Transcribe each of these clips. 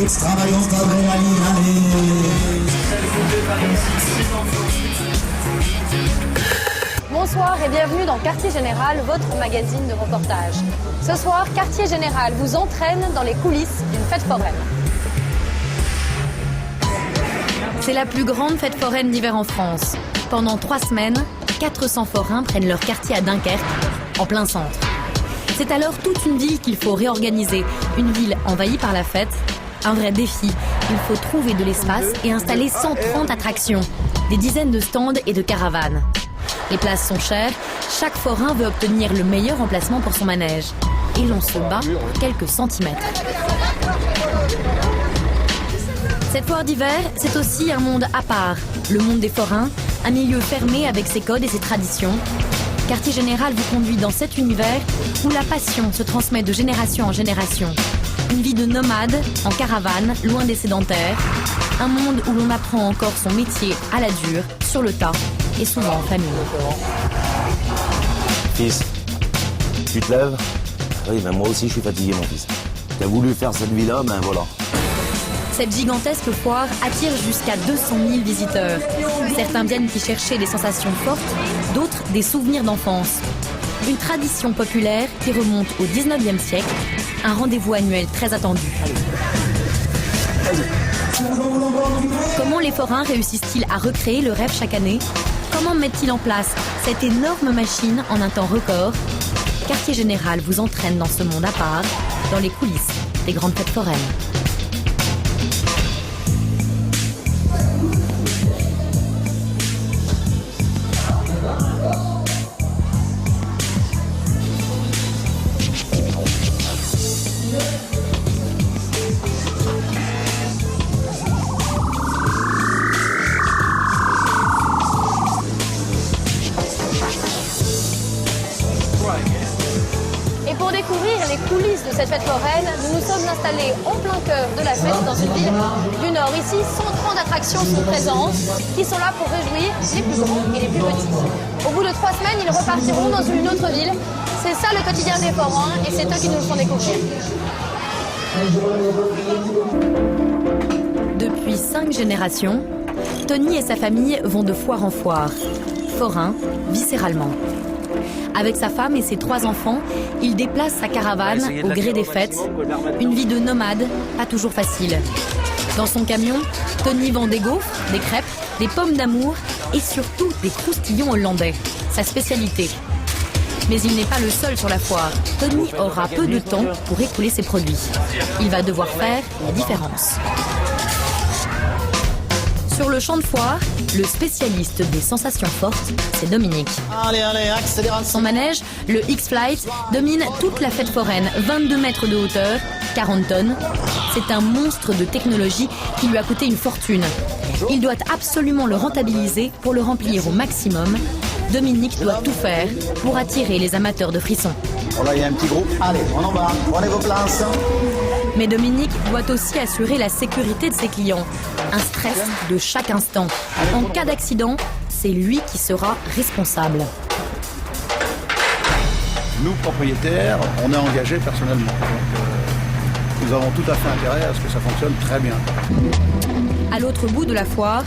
Extravagance d'adrénaline, allez. Bonsoir et bienvenue dans Quartier Général, votre magazine de reportage. Ce soir, Quartier Général vous entraîne dans les coulisses d'une fête foraine. C'est la plus grande fête foraine d'hiver en France. Pendant 3 semaines, 400 forains prennent leur quartier à Dunkerque, en plein centre. C'est alors toute une ville qu'il faut réorganiser. Une ville envahie par la fête. Un vrai défi. Il faut trouver de l'espace et installer 130 attractions. Des dizaines de stands et de caravanes. Les places sont chères. Chaque forain veut obtenir le meilleur emplacement pour son manège. Et l'on se bat pour quelques centimètres. Cette foire d'hiver, c'est aussi un monde à part. Le monde des forains, un milieu fermé avec ses codes et ses traditions. Quartier Général vous conduit dans cet univers où la passion se transmet de génération en génération. Une vie de nomade, en caravane, loin des sédentaires. Un monde où l'on apprend encore son métier à la dure, sur le tas et souvent en famille. Fils, tu te lèves? Oui, ben moi aussi je suis fatigué mon fils. T'as voulu faire cette vie-là, ben voilà. Cette gigantesque foire attire jusqu'à 200 000 visiteurs. Certains viennent y chercher des sensations fortes, d'autres des souvenirs d'enfance. Une tradition populaire qui remonte au 19e siècle, un rendez-vous annuel très attendu. Comment les forains réussissent-ils à recréer le rêve chaque année? Comment mettent-ils en place cette énorme machine en un temps record? Quartier Général vous entraîne dans ce monde à part, dans les coulisses des grandes fêtes foraines. Cette fête foraine, nous nous sommes installés en plein cœur de la fête dans une ville du Nord. Ici, 130 attractions sont présentes qui sont là pour réjouir les plus grands et les plus petits. Au bout de 3 semaines, ils repartiront dans une autre ville. C'est ça le quotidien des forains et c'est eux qui nous le font découvrir. Depuis 5 générations, Tony et sa famille vont de foire en foire. Forain, viscéralement. Avec sa femme et ses 3 enfants, il déplace sa caravane au gré des fêtes. Une vie de nomade, pas toujours facile. Dans son camion, Tony vend des gaufres, des crêpes, des pommes d'amour et surtout des croustillons hollandais, sa spécialité. Mais il n'est pas le seul sur la foire. Tony aura peu de temps pour écouler ses produits. Il va devoir faire la différence. Sur le champ de foire, le spécialiste des sensations fortes, c'est Dominique. Allez, accélération. Son manège, le X-Flight, domine toute la fête foraine. 22 mètres de hauteur, 40 tonnes. C'est un monstre de technologie qui lui a coûté une fortune. Il doit absolument le rentabiliser pour le remplir au maximum. Dominique doit tout faire pour attirer les amateurs de frissons. Oh là, il y a un petit groupe. Allez, on embarque. Prenez vos places. Mais Dominique doit aussi assurer la sécurité de ses clients. Un stress de chaque instant. En cas d'accident, c'est lui qui sera responsable. Nous, propriétaires, on est engagés personnellement. Donc, nous avons tout à fait intérêt à ce que ça fonctionne très bien. À l'autre bout de la foire,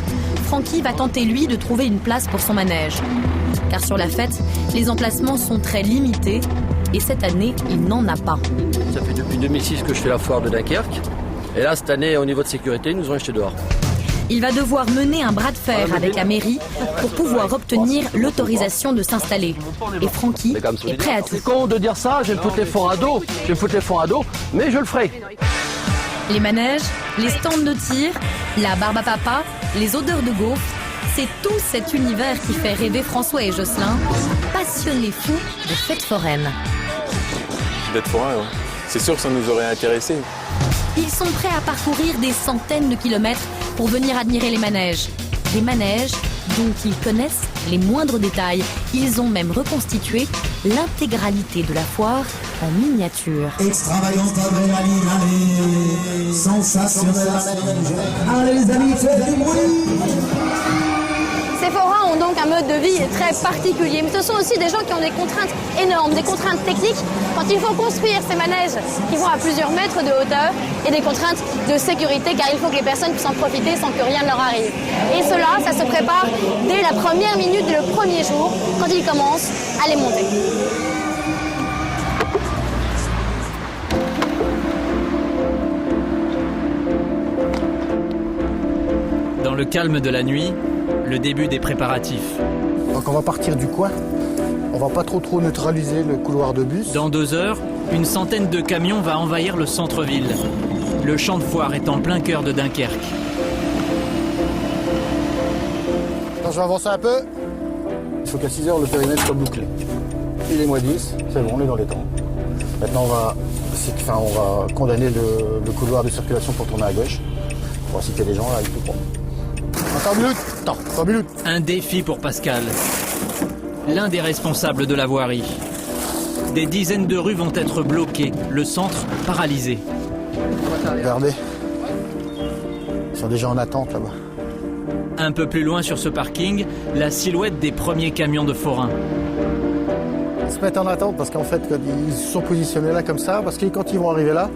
Francky va tenter, lui, de trouver une place pour son manège. Car sur la fête, les emplacements sont très limités. Et cette année, il n'en a pas. Ça fait depuis 2006 que je fais la foire de Dunkerque. Et là, cette année, au niveau de sécurité, ils nous ont jetés dehors. Il va devoir mener un bras de fer avec la mairie pour pouvoir obtenir l'autorisation de s'installer. Et Francky est prêt à tout. C'est con de dire ça, je vais me foutre les fours à dos, mais je le ferai. Les manèges, les stands de tir, la barbe à papa, les odeurs de gaufres, c'est tout cet univers qui fait rêver François et Jocelyn, passionnés fous de fêtes foraines. D'être forain, ouais. C'est sûr que ça nous aurait intéressés. Ils sont prêts à parcourir des centaines de kilomètres pour venir admirer les manèges. Des manèges dont ils connaissent les moindres détails. Ils ont même reconstitué l'intégralité de la foire en miniature. Extravagance d'adrénaline, allez. Sensationnel. Allez les amis, faites du bruit. C'est Ces forains ont donc un mode de vie très particulier, mais ce sont aussi des gens qui ont des contraintes énormes, des contraintes techniques quand il faut construire ces manèges qui vont à plusieurs mètres de hauteur et des contraintes de sécurité car il faut que les personnes puissent en profiter sans que rien ne leur arrive. Et cela, ça se prépare dès la première minute, dès le premier jour, quand ils commencent à les monter. Dans le calme de la nuit, le début des préparatifs. Donc on va partir du coin. On va pas trop neutraliser le couloir de bus. Dans 2 heures, une centaine de camions va envahir le centre-ville. Le champ de foire est en plein cœur de Dunkerque. Attends, je vais avancer un peu. Il faut qu'à 6 heures, le périmètre soit bouclé. Il est moins 10, c'est bon, on est dans les temps. Maintenant, on va condamner le couloir de circulation pour tourner à gauche. On va citer les gens, là, il faut prendre. 3 minutes. Un défi pour Pascal, l'un des responsables de la voirie. Des dizaines de rues vont être bloquées, le centre paralysé. Regardez. Ils sont déjà en attente là-bas. Un peu plus loin sur ce parking, la silhouette des premiers camions de forains. Ils se mettent en attente parce qu'en fait, ils se sont positionnés là comme ça, parce que quand ils vont arriver là,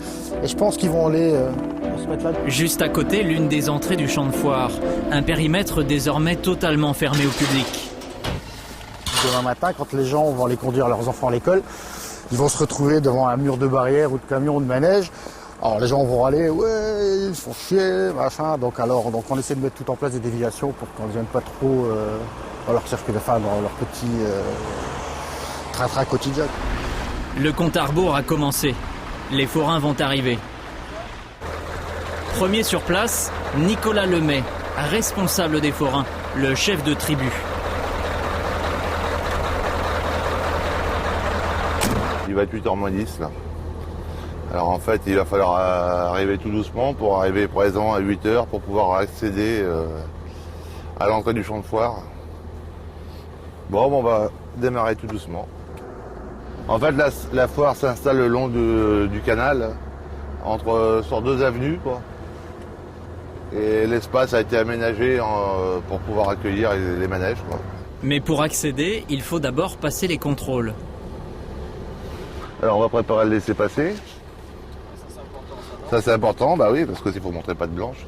et je pense qu'ils vont aller se mettre là. Juste à côté, l'une des entrées du champ de foire. Un périmètre désormais totalement fermé au public. Demain matin, quand les gens vont aller conduire leurs enfants à l'école, ils vont se retrouver devant un mur de barrière ou de camion ou de manège. Alors les gens vont aller, ouais, ils se font chier, machin. Donc on essaie de mettre tout en place des déviations pour qu'on ne vienne pas trop dans leur circuit de fin, dans leur petit train-train quotidien. Le compte à rebours a commencé. Les forains vont arriver. Premier sur place, Nicolas Lemay, responsable des forains, le chef de tribu. Il va être 8h moins 10 là. Alors en fait, il va falloir arriver tout doucement pour arriver présent à 8h pour pouvoir accéder à l'entrée du champ de foire. Bon, on va démarrer tout doucement. En fait, la foire s'installe le long du canal, sur 2 avenues, quoi. Et l'espace a été aménagé pour pouvoir accueillir les manèges, quoi. Mais pour accéder, il faut d'abord passer les contrôles. Alors on va préparer le laisser-passer. Ça c'est important, bah oui, parce que s'il faut montrer patte blanche.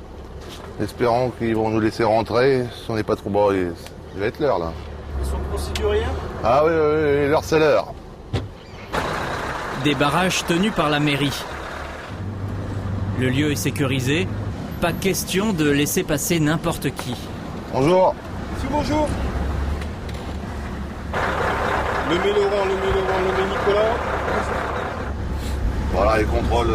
Espérons qu'ils vont nous laisser rentrer, si on n'est pas trop bon, il va être l'heure là. Ils sont procéduriers ? Ah oui, l'heure c'est l'heure. Des barrages tenus par la mairie. Le lieu est sécurisé, pas question de laisser passer n'importe qui. Bonjour. Monsieur, bonjour. Le Laurent, le Nicolas. Voilà, les contrôles,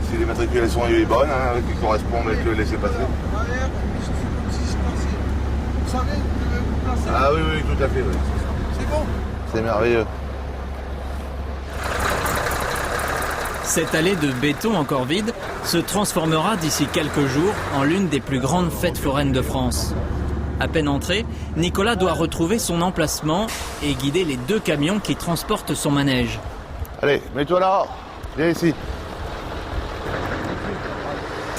si l'immatriculation est bonne, hein, qui correspondent avec le laisser-passer. Ah oui, tout à fait. Oui. C'est bon. C'est merveilleux. Cette allée de béton encore vide se transformera d'ici quelques jours en l'une des plus grandes fêtes foraines de France. À peine entré, Nicolas doit retrouver son emplacement et guider les 2 camions qui transportent son manège. Allez, mets-toi là, viens ici.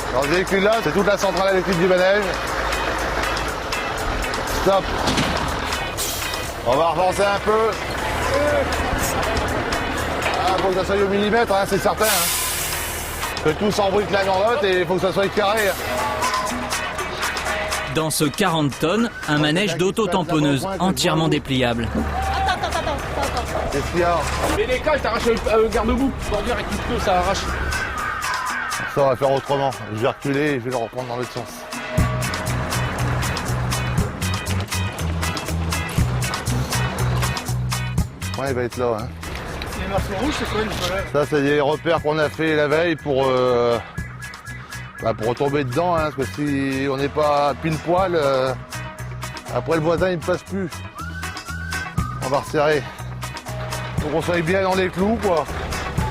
Alors ce véhicule là, c'est toute la centrale électrique du manège. Stop. On va relancer un peu. Ah, faut que ça soit au millimètre, hein, c'est certain. Hein. Que tout s'embrique l'un dans l'autre et il faut que ça soit carré. Dans ce 40 tonnes, un manège d'auto-tamponneuse entièrement dépliable. Qu'est-ce qu'il y a? Les cales, t'arraches le garde-boue. Pour dire avec tout ça arrache. Ça, on va faire autrement. Je vais reculer et je vais le reprendre dans l'autre sens. Ouais, il va être là. Hein. Les marques rouges, c'est quoi Nicolas? Ça, c'est des repères qu'on a fait la veille pour retomber dedans. Hein, parce que si on n'est pas pile poil, après le voisin, il ne passe plus. On va resserrer. Faut qu'on soit bien dans les clous, quoi.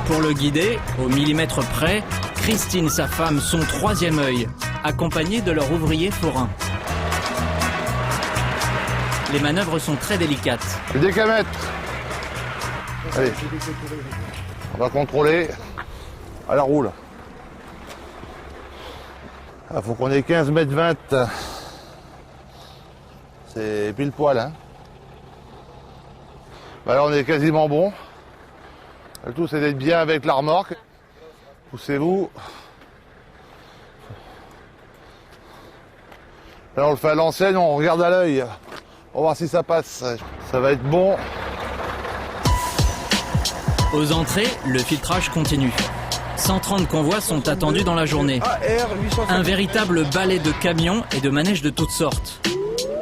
Pour le guider, au millimètre près, Christine, sa femme, son 3e œil, accompagnée de leur ouvrier forain. Les manœuvres sont très délicates. Les décamètres. Allez, on va contrôler à la roue. Il faut qu'on ait 15 mètres 20 C'est pile poil, hein. Bah là, on est quasiment bon. Le tout, c'est d'être bien avec la remorque. Poussez-vous. Là, on le fait à l'enseigne, on regarde à l'œil. On va voir si ça passe. Ça va être bon. Aux entrées, le filtrage continue. 130 convois sont attendus dans la journée. Un véritable balai de camions et de manèges de toutes sortes.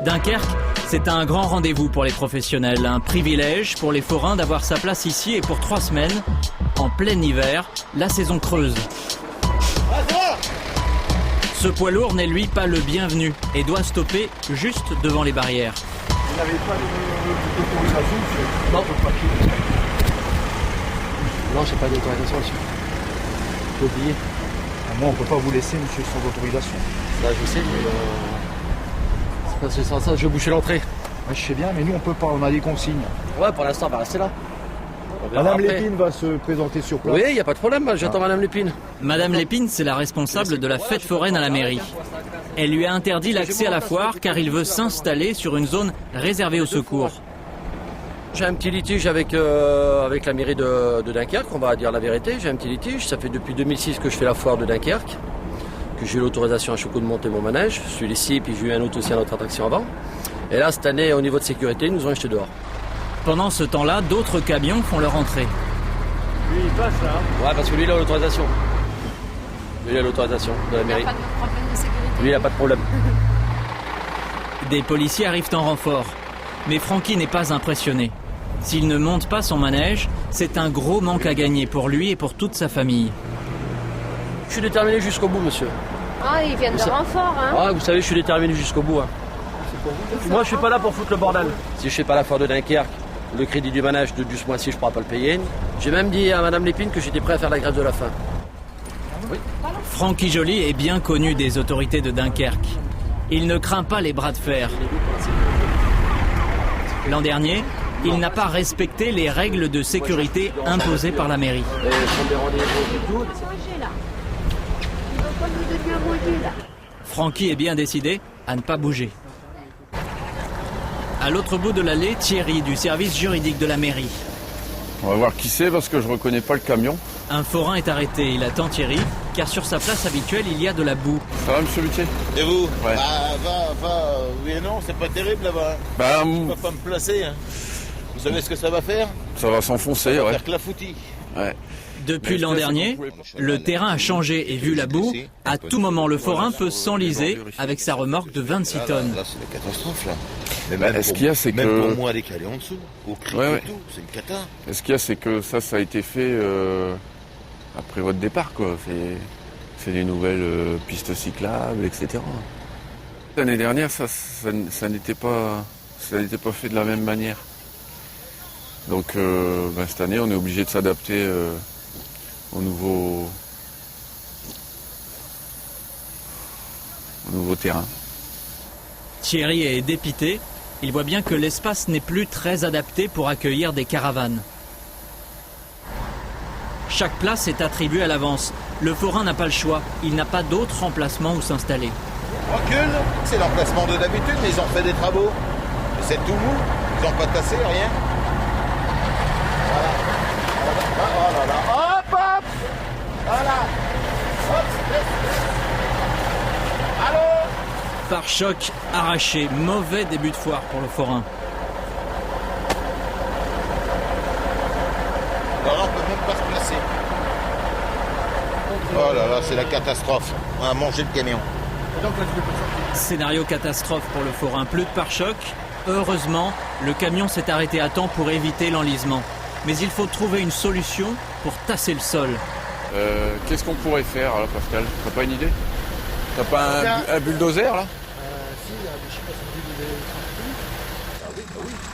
Dunkerque, c'est un grand rendez-vous pour les professionnels. Un privilège pour les forains d'avoir sa place ici et pour 3 semaines, en plein hiver, la saison creuse. Ce poids lourd n'est lui pas le bienvenu et doit stopper juste devant les barrières. Vous n'avez pas d'autorisation, monsieur? Non, non, j'ai pas d'autorisation, monsieur. J'ai oublié. Moi, on ne peut pas vous laisser, monsieur, sans autorisation. Ça, je sais, mais c'est parce que sans ça, je vais boucher l'entrée. Ouais, je sais bien, mais nous, on peut pas, on a des consignes. Ouais, pour l'instant, on va rester là. Madame Après. Lépine va se présenter sur place. Oui, il n'y a pas de problème, j'attends Madame Lépine. Madame Lépine, c'est la responsable de la fête foraine à la mairie. Elle lui a interdit l'accès à la foire car il veut s'installer sur une zone réservée au secours. J'ai un petit litige avec la mairie de Dunkerque, on va dire la vérité. J'ai un petit litige, ça fait depuis 2006 que je fais la foire de Dunkerque, que j'ai eu l'autorisation à chaque coup de monter mon manège. Je suis ici, puis j'ai eu un autre aussi à notre attraction avant. Et là, cette année, au niveau de sécurité, ils nous ont jetés dehors. Pendant ce temps-là, d'autres camions font leur entrée. Lui, il passe là. Ouais, parce que lui, il a l'autorisation. Lui, il a l'autorisation de la mairie. Pas de problème de sécurité. Lui, il n'a pas de problème. Des policiers arrivent en renfort. Mais Francky n'est pas impressionné. S'il ne monte pas son manège, c'est un gros manque à gagner pour lui et pour toute sa famille. Je suis déterminé jusqu'au bout, monsieur. Ah, ils viennent de renfort, hein. Ah, vous savez, je suis déterminé jusqu'au bout. Hein. Moi, je suis pas là pour foutre le bordel. Si je fais pas la foire de Dunkerque, le crédit du manège de ce mois-ci, je pourrai pas le payer. J'ai même dit à Madame Lépine que j'étais prêt à faire la grève de la faim. Oui. Francky Joly est bien connu des autorités de Dunkerque. Il ne craint pas les bras de fer. L'an dernier, il n'a pas respecté les règles de sécurité imposées par la mairie. Francky est bien décidé à ne pas bouger. À l'autre bout de l'allée, Thierry du service juridique de la mairie. On va voir qui c'est parce que je reconnais pas le camion. Un forain est arrêté. Il attend Thierry car sur sa place habituelle, il y a de la boue. Ça va, monsieur Lutier? Et vous? Ouais. Oui et non, c'est pas terrible là-bas. Bah, Je peux pas me placer. Hein. Vous savez ce que ça va faire? ça va s'enfoncer, Ça va ouais. faire clafoutis. Ouais. Depuis l'an dernier, le terrain a changé et vu la boue, à tout moment le forain peut s'enliser avec sa remorque de 26 tonnes. Là, c'est la catastrophe là. Mais Bah, même ce pour- qu'il y a, c'est même que- pour moi, aller caler en dessous, au cric Ouais, et ouais. tout, c'est une cata. Et ce qu'il y a, c'est que ça a été fait après votre départ, quoi. C'est des nouvelles pistes cyclables, etc. L'année dernière, ça n'était pas fait de la même manière. Donc, cette année, on est obligé de s'adapter au nouveau terrain. Thierry est dépité. Il voit bien que l'espace n'est plus très adapté pour accueillir des caravanes. Chaque place est attribuée à l'avance. Le forain n'a pas le choix. Il n'a pas d'autre emplacement où s'installer. Recule, c'est l'emplacement de d'habitude, mais ils ont fait des travaux. Et c'est tout mou, ils n'ont pas tassé, rien. Voilà. Oh là là, hop, hop. Voilà. Hop, allô. Pare-choc arraché. Mauvais début de foire pour le forain. Alors là, on peut même pas se placer. Oh là là, c'est la catastrophe. On a mangé le camion. Scénario catastrophe pour le forain. Plus de pare-choc. Heureusement, le camion s'est arrêté à temps pour éviter l'enlisement. Mais il faut trouver une solution pour tasser le sol. Qu'est-ce qu'on pourrait faire, là, Pascal? T'as pas une idée? T'as pas un bulldozer, là?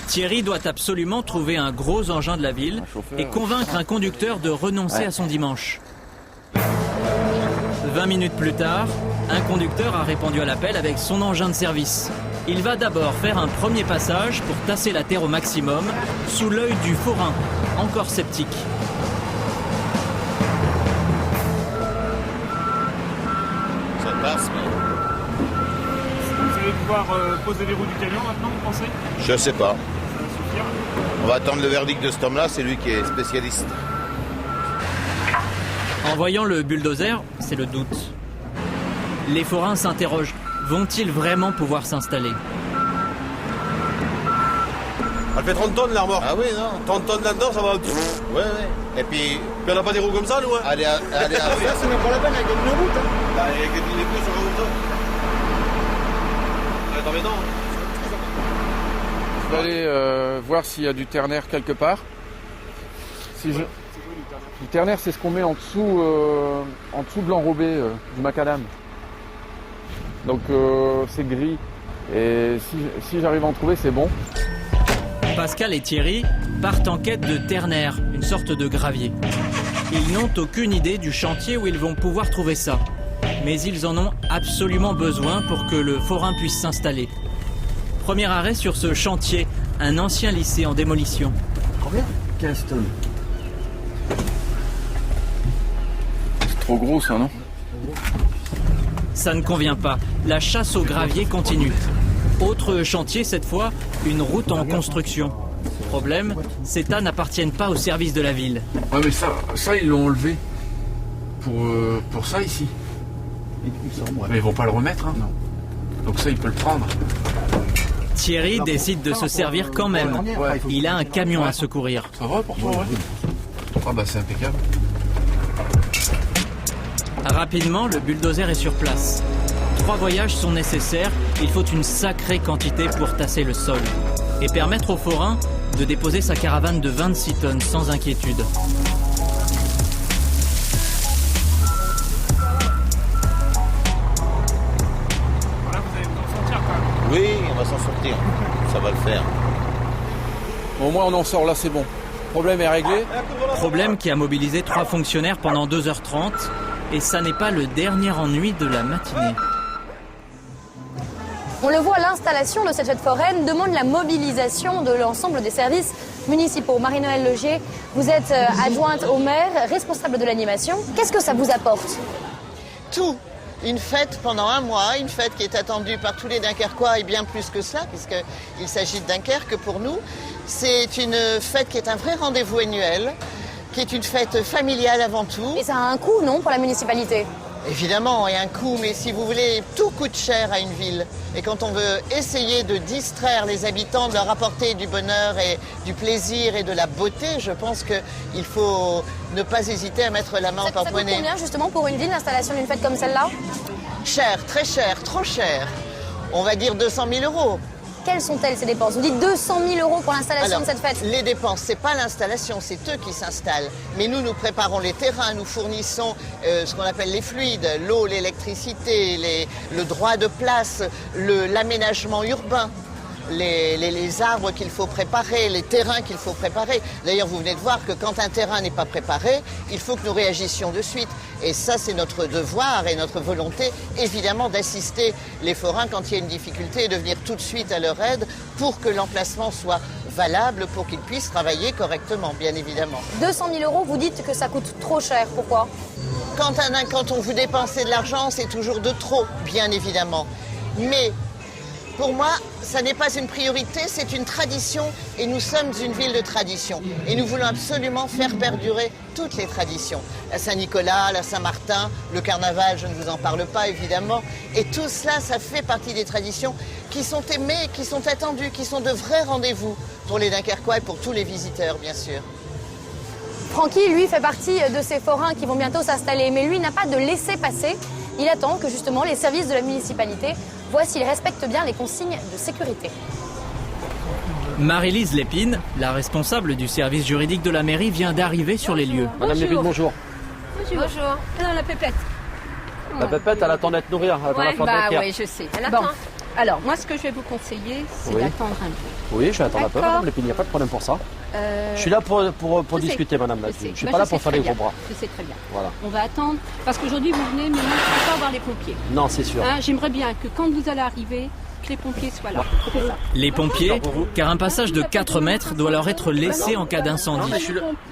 Thierry doit absolument trouver un gros engin de la ville et convaincre un conducteur de renoncer à son dimanche. 20 minutes plus tard, un conducteur a répondu à l'appel avec son engin de service. Il va d'abord faire un premier passage pour tasser la terre au maximum, sous l'œil du forain, encore sceptique. Ça passe, mais... pouvoir poser les roues du camion maintenant, vous pensez? Je sais pas. Ça va suffire? On va attendre le verdict de cet homme-là, c'est lui qui est spécialiste. En voyant le bulldozer, c'est le doute. Les forains s'interrogent. Vont-ils vraiment pouvoir s'installer? Elle fait 30 tonnes l'armoire. Ah oui, non. 30 tonnes là-dedans, ça va. Ouais, ouais. Et puis on n'a pas des roues comme ça, nous, hein? allez, Ça, c'est même pas la peine avec une route. Hein. Bah, avec les coups sur la route. Ça va être embêtant. Je vais aller voir s'il y a du ternaire quelque part. Si je... Du ternaire, c'est ce qu'on met en dessous de l'enrobé du macadam. Donc c'est gris. Et si j'arrive à en trouver, c'est bon. Pascal et Thierry partent en quête de ternaire, une sorte de gravier. Ils n'ont aucune idée du chantier où ils vont pouvoir trouver ça. Mais ils en ont absolument besoin pour que le forain puisse s'installer. Premier arrêt sur ce chantier, un ancien lycée en démolition. Combien? 15 tonnes. C'est trop gros ça, non? Ça ne convient pas. La chasse au gravier continue. Autre chantier cette fois, une route en construction. Problème, ces tas n'appartiennent pas au service de la ville. Ouais, mais ça ils l'ont enlevé. Pour ça ici. Mais ils vont pas le remettre, hein? Non. Donc ça, il peut le prendre. Thierry décide de se servir quand même. Il a un camion à secourir. Ça va pour toi, ouais? Ah bah c'est impeccable. Rapidement, le bulldozer est sur place. 3 voyages sont nécessaires. Il faut une sacrée quantité pour tasser le sol et permettre au forain de déposer sa caravane de 26 tonnes sans inquiétude. Voilà, vous allez vous en sortir quand même. oui, on va s'en sortir. Ça va le faire. Au moins on en sort là, c'est bon. Le problème est réglé. Problème qui a mobilisé 3 fonctionnaires pendant 2h30. Et ça n'est pas le dernier ennui de la matinée. On le voit, l'installation de cette fête foraine demande la mobilisation de l'ensemble des services municipaux. Marie-Noëlle Legier, vous êtes adjointe au maire, responsable de l'animation. Qu'est-ce que ça vous apporte? Tout. Une fête pendant un mois, une fête qui est attendue par tous les Dunkerquois et bien plus que cela, puisqu'il s'agit de Dunkerque pour nous. C'est une fête qui est un vrai rendez-vous annuel, qui est une fête familiale avant tout. Et ça a un coût, non, pour la municipalité? Évidemment, il y a un coût, mais si vous voulez, tout coûte cher à une ville. Et quand on veut essayer de distraire les habitants, de leur apporter du bonheur et du plaisir et de la beauté, je pense qu'il faut ne pas hésiter à mettre la main en porte-monnaie. Ça coûte combien, justement, pour une ville, l'installation d'une fête comme celle-là? Cher, très cher, trop cher. On va dire 200 000 euros. Quelles sont-elles, ces dépenses? Vous dites 200 000 euros pour l'installation de cette fête. Les dépenses, c'est pas l'installation, c'est eux qui s'installent. Mais nous préparons les terrains, nous fournissons ce qu'on appelle les fluides, l'eau, l'électricité, le droit de place, l'aménagement urbain. Les arbres qu'il faut préparer, les terrains qu'il faut préparer. D'ailleurs, vous venez de voir que quand un terrain n'est pas préparé, il faut que nous réagissions de suite. Et ça, c'est notre devoir et notre volonté, évidemment, d'assister les forains quand il y a une difficulté et de venir tout de suite à leur aide pour que l'emplacement soit valable, pour qu'ils puissent travailler correctement, bien évidemment. 200 000 euros, vous dites que ça coûte trop cher. Pourquoi? Quand on veut dépenser de l'argent, c'est toujours de trop, bien évidemment. Mais pour moi, ça n'est pas une priorité, c'est une tradition et nous sommes une ville de tradition. Et nous voulons absolument faire perdurer toutes les traditions. La Saint-Nicolas, la Saint-Martin, le carnaval, je ne vous en parle pas évidemment. Et tout cela, ça fait partie des traditions qui sont aimées, qui sont attendues, qui sont de vrais rendez-vous pour les Dunkerquois et pour tous les visiteurs, bien sûr. Francky, lui, fait partie de ces forains qui vont bientôt s'installer. Mais lui n'a pas de laissez-passer. Il attend que justement les services de la municipalité voient s'ils respectent bien les consignes de sécurité. Marie-Lise Lépine, la responsable du service juridique de la mairie, vient d'arriver sur les lieux. Madame Lépine, bonjour. Bonjour. Alors la pépette. La pépette, elle attend d'être nourrie. Oui, je sais. Elle attend. Alors, moi, ce que je vais vous conseiller, c'est d'attendre un peu. Oui, je vais attendre un peu, Madame Lépine, il n'y a pas de problème pour ça. Je suis là pour discuter, Madame Lépine. Je ne suis pas là pour faire les gros bras. Je sais très bien. Voilà. On va attendre, parce qu'aujourd'hui, vous venez, mais moi, je ne peux pas voir les pompiers. Non, c'est sûr. J'aimerais bien que quand vous allez arriver, que les pompiers soient là. Les pompiers, car un passage de 4 mètres doit leur être laissé en cas d'incendie.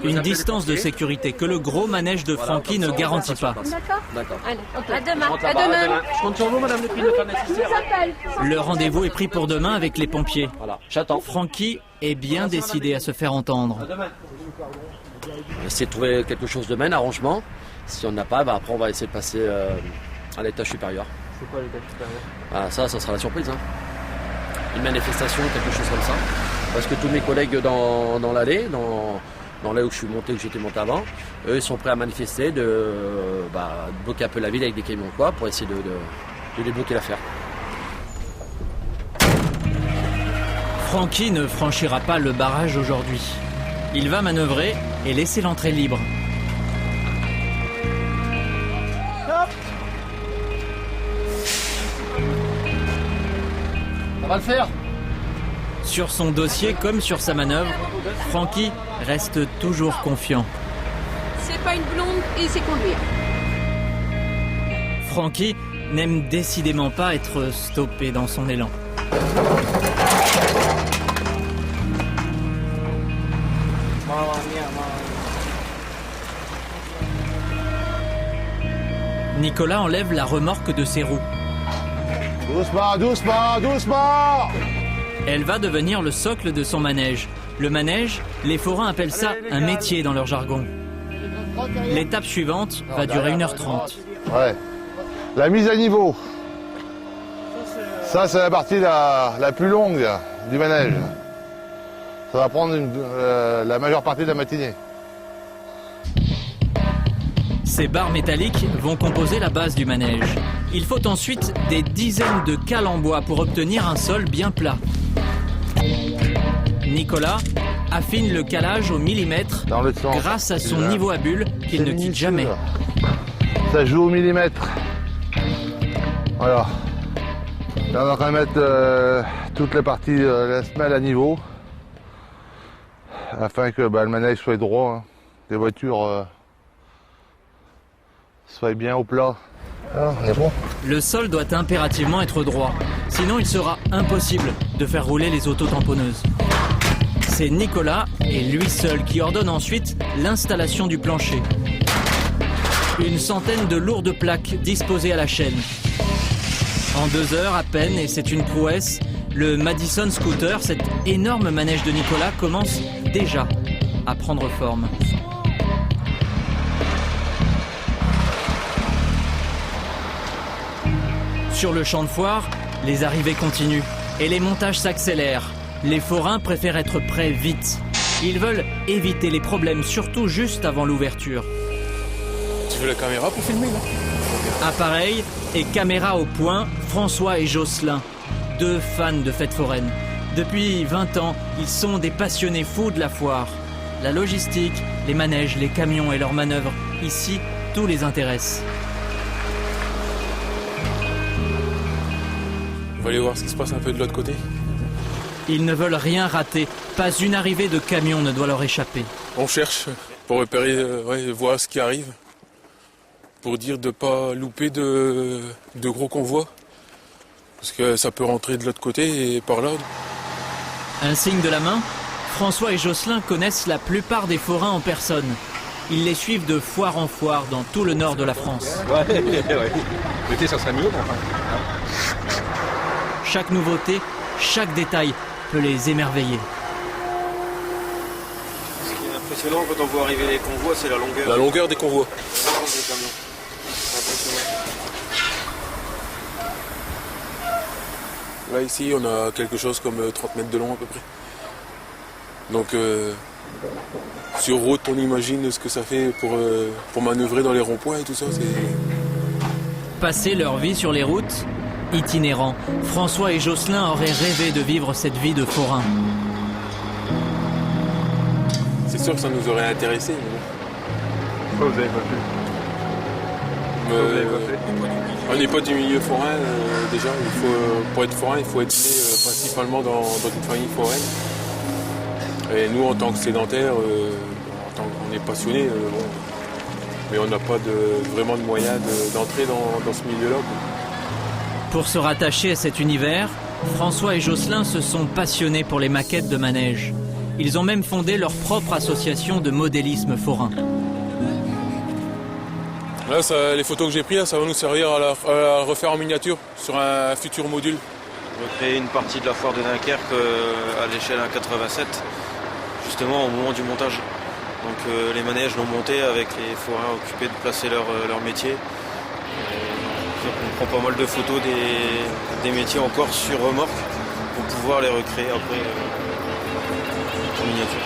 Une distance de sécurité que le gros manège de Francky ne garantit pas. D'accord. Allez, à demain. À demain. Je compte sur vous, madame le prix de faire nécessaire. Le rendez-vous est pris pour demain avec les pompiers. Voilà, j'attends. Francky est bien décidé à se faire entendre. On va essayer de trouver quelque chose de main, arrangement. Si on n'a pas, après on va essayer de passer à l'étage supérieur. C'est quoi l'étage supérieur? Ça sera la surprise. Une manifestation, quelque chose comme ça. Parce que tous mes collègues dans l'allée, dans là où je suis monté, où j'étais monté avant, eux ils sont prêts à manifester, de bloquer un peu la ville avec des camions quoi, pour essayer de débloquer l'affaire. Francky ne franchira pas le barrage aujourd'hui. Il va manœuvrer et laisser l'entrée libre. Ça va le faire. Sur son dossier comme sur sa manœuvre, Francky reste toujours confiant. C'est pas une blonde et c'est conduire. Francky n'aime décidément pas être stoppé dans son élan. Nicolas enlève la remorque de ses roues. Doucement, doucement, doucement! Elle va devenir le socle de son manège. Le manège, les forains appellent ça un métier dans leur jargon. L'étape suivante va durer 1h30. Ouais. La mise à niveau. Ça, c'est la partie la plus longue du manège. Ça va prendre la majeure partie de la matinée. Ces barres métalliques vont composer la base du manège. Il faut ensuite des dizaines de cales en bois pour obtenir un sol bien plat. Nicolas affine le calage au millimètre grâce à son niveau à bulle qu'il ne quitte jamais. Ça joue au millimètre. Voilà. Là, on va quand même mettre toute la partie la semelle à niveau afin que le manège soit droit. Les voitures soient bien au plat. Ah, on est bon. Le sol doit impérativement être droit, sinon il sera impossible de faire rouler les autotamponneuses. C'est Nicolas et lui seul qui ordonne ensuite l'installation du plancher. Une centaine de lourdes plaques disposées à la chaîne. En 2 heures à peine, et c'est une prouesse, le Madison Scooter, cet énorme manège de Nicolas, commence déjà à prendre forme. Sur le champ de foire, les arrivées continuent et les montages s'accélèrent. Les forains préfèrent être prêts vite. Ils veulent éviter les problèmes, surtout juste avant l'ouverture. Tu veux la caméra pour filmer là? Appareil et caméra au point, François et Jocelyn, 2 fans de fêtes foraines. Depuis 20 ans, ils sont des passionnés fous de la foire. La logistique, les manèges, les camions et leurs manœuvres, ici, tout les intéresse. On va aller voir ce qui se passe un peu de l'autre côté. Ils ne veulent rien rater. Pas une arrivée de camion ne doit leur échapper. On cherche pour repérer, voir ce qui arrive. Pour dire de ne pas louper de gros convois. Parce que ça peut rentrer de l'autre côté et par là. Un signe de la main, François et Jocelyn connaissent la plupart des forains en personne. Ils les suivent de foire en foire dans tout le nord de la France. Ouais. L'été, ça serait mieux, enfin. Chaque nouveauté, chaque détail peut les émerveiller. Ce qui est impressionnant quand on voit arriver les convois, c'est la longueur. La longueur des convois. Des camions. C'est impressionnant. Là, ici, on a quelque chose comme 30 mètres de long à peu près. Donc, sur route, on imagine ce que ça fait pour manœuvrer dans les ronds-points et tout ça. Passer leur vie sur les routes, itinérants, François et Jocelyn auraient rêvé de vivre cette vie de forain. C'est sûr que ça nous aurait intéressé. Pourquoi vous avez pas fait? On n'est pas du milieu forain déjà. Pour être forain, il faut être né principalement dans une famille foraine. Et nous, en tant que sédentaires, on est passionnés, mais on n'a pas vraiment de moyens d'entrer dans ce milieu-là. Pour se rattacher à cet univers, François et Jocelyn se sont passionnés pour les maquettes de manège. Ils ont même fondé leur propre association de modélisme forain. Là, les photos que j'ai prises, ça va nous servir à la refaire en miniature sur un futur module. On va créer une partie de la foire de Dunkerque à l'échelle 1,87, justement au moment du montage. Donc les manèges l'ont monté avec les forains occupés de placer leur métier. On prend pas mal de photos des métiers encore sur remorque pour pouvoir les recréer après en miniature.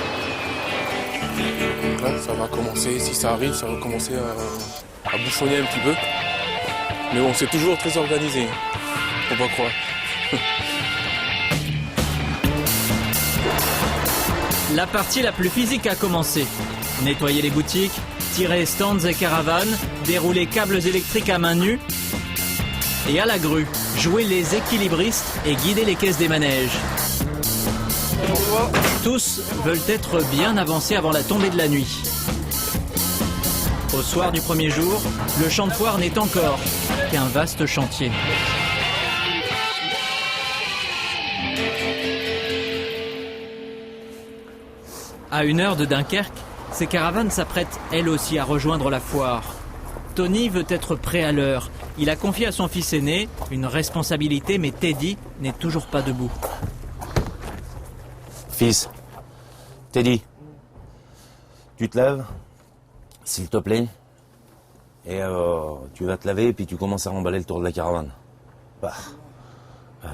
Donc là, ça va commencer, si ça arrive, ça va commencer à bouchonner un petit peu. Mais bon, c'est toujours très organisé, faut pas croire. La partie la plus physique a commencé. Nettoyer les boutiques, tirer stands et caravanes, dérouler câbles électriques à main nue. Et à la grue, jouer les équilibristes et guider les caisses des manèges. Tous veulent être bien avancés avant la tombée de la nuit. Au soir du premier jour, le champ de foire n'est encore qu'un vaste chantier. À 1 heure de Dunkerque, ces caravanes s'apprêtent elles aussi à rejoindre la foire. Tony veut être prêt à l'heure. Il a confié à son fils aîné une responsabilité, mais Teddy n'est toujours pas debout. Fils, Teddy, tu te lèves, s'il te plaît, et tu vas te laver et puis tu commences à remballer le tour de la caravane. Bah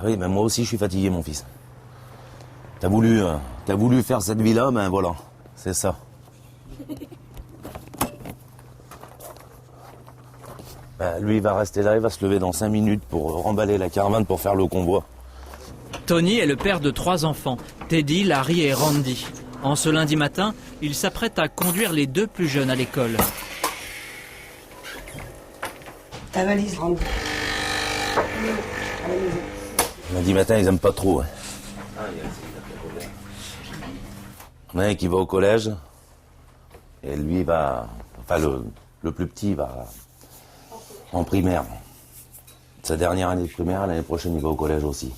oui, mais moi aussi je suis fatigué, mon fils. T'as voulu faire cette vie-là, ben voilà, c'est ça. Lui, il va rester là, il va se lever dans 5 minutes pour remballer la caravane pour faire le convoi. Tony est le père de 3 enfants, Teddy, Larry et Randy. En ce lundi matin, il s'apprête à conduire les 2 plus jeunes à l'école. Ta valise, Randy. Lundi matin, ils aiment pas trop. Hein. Le mec, il va au collège, et lui va... Enfin, le plus petit va en primaire. Sa dernière année de primaire, l'année prochaine, il va au collège aussi.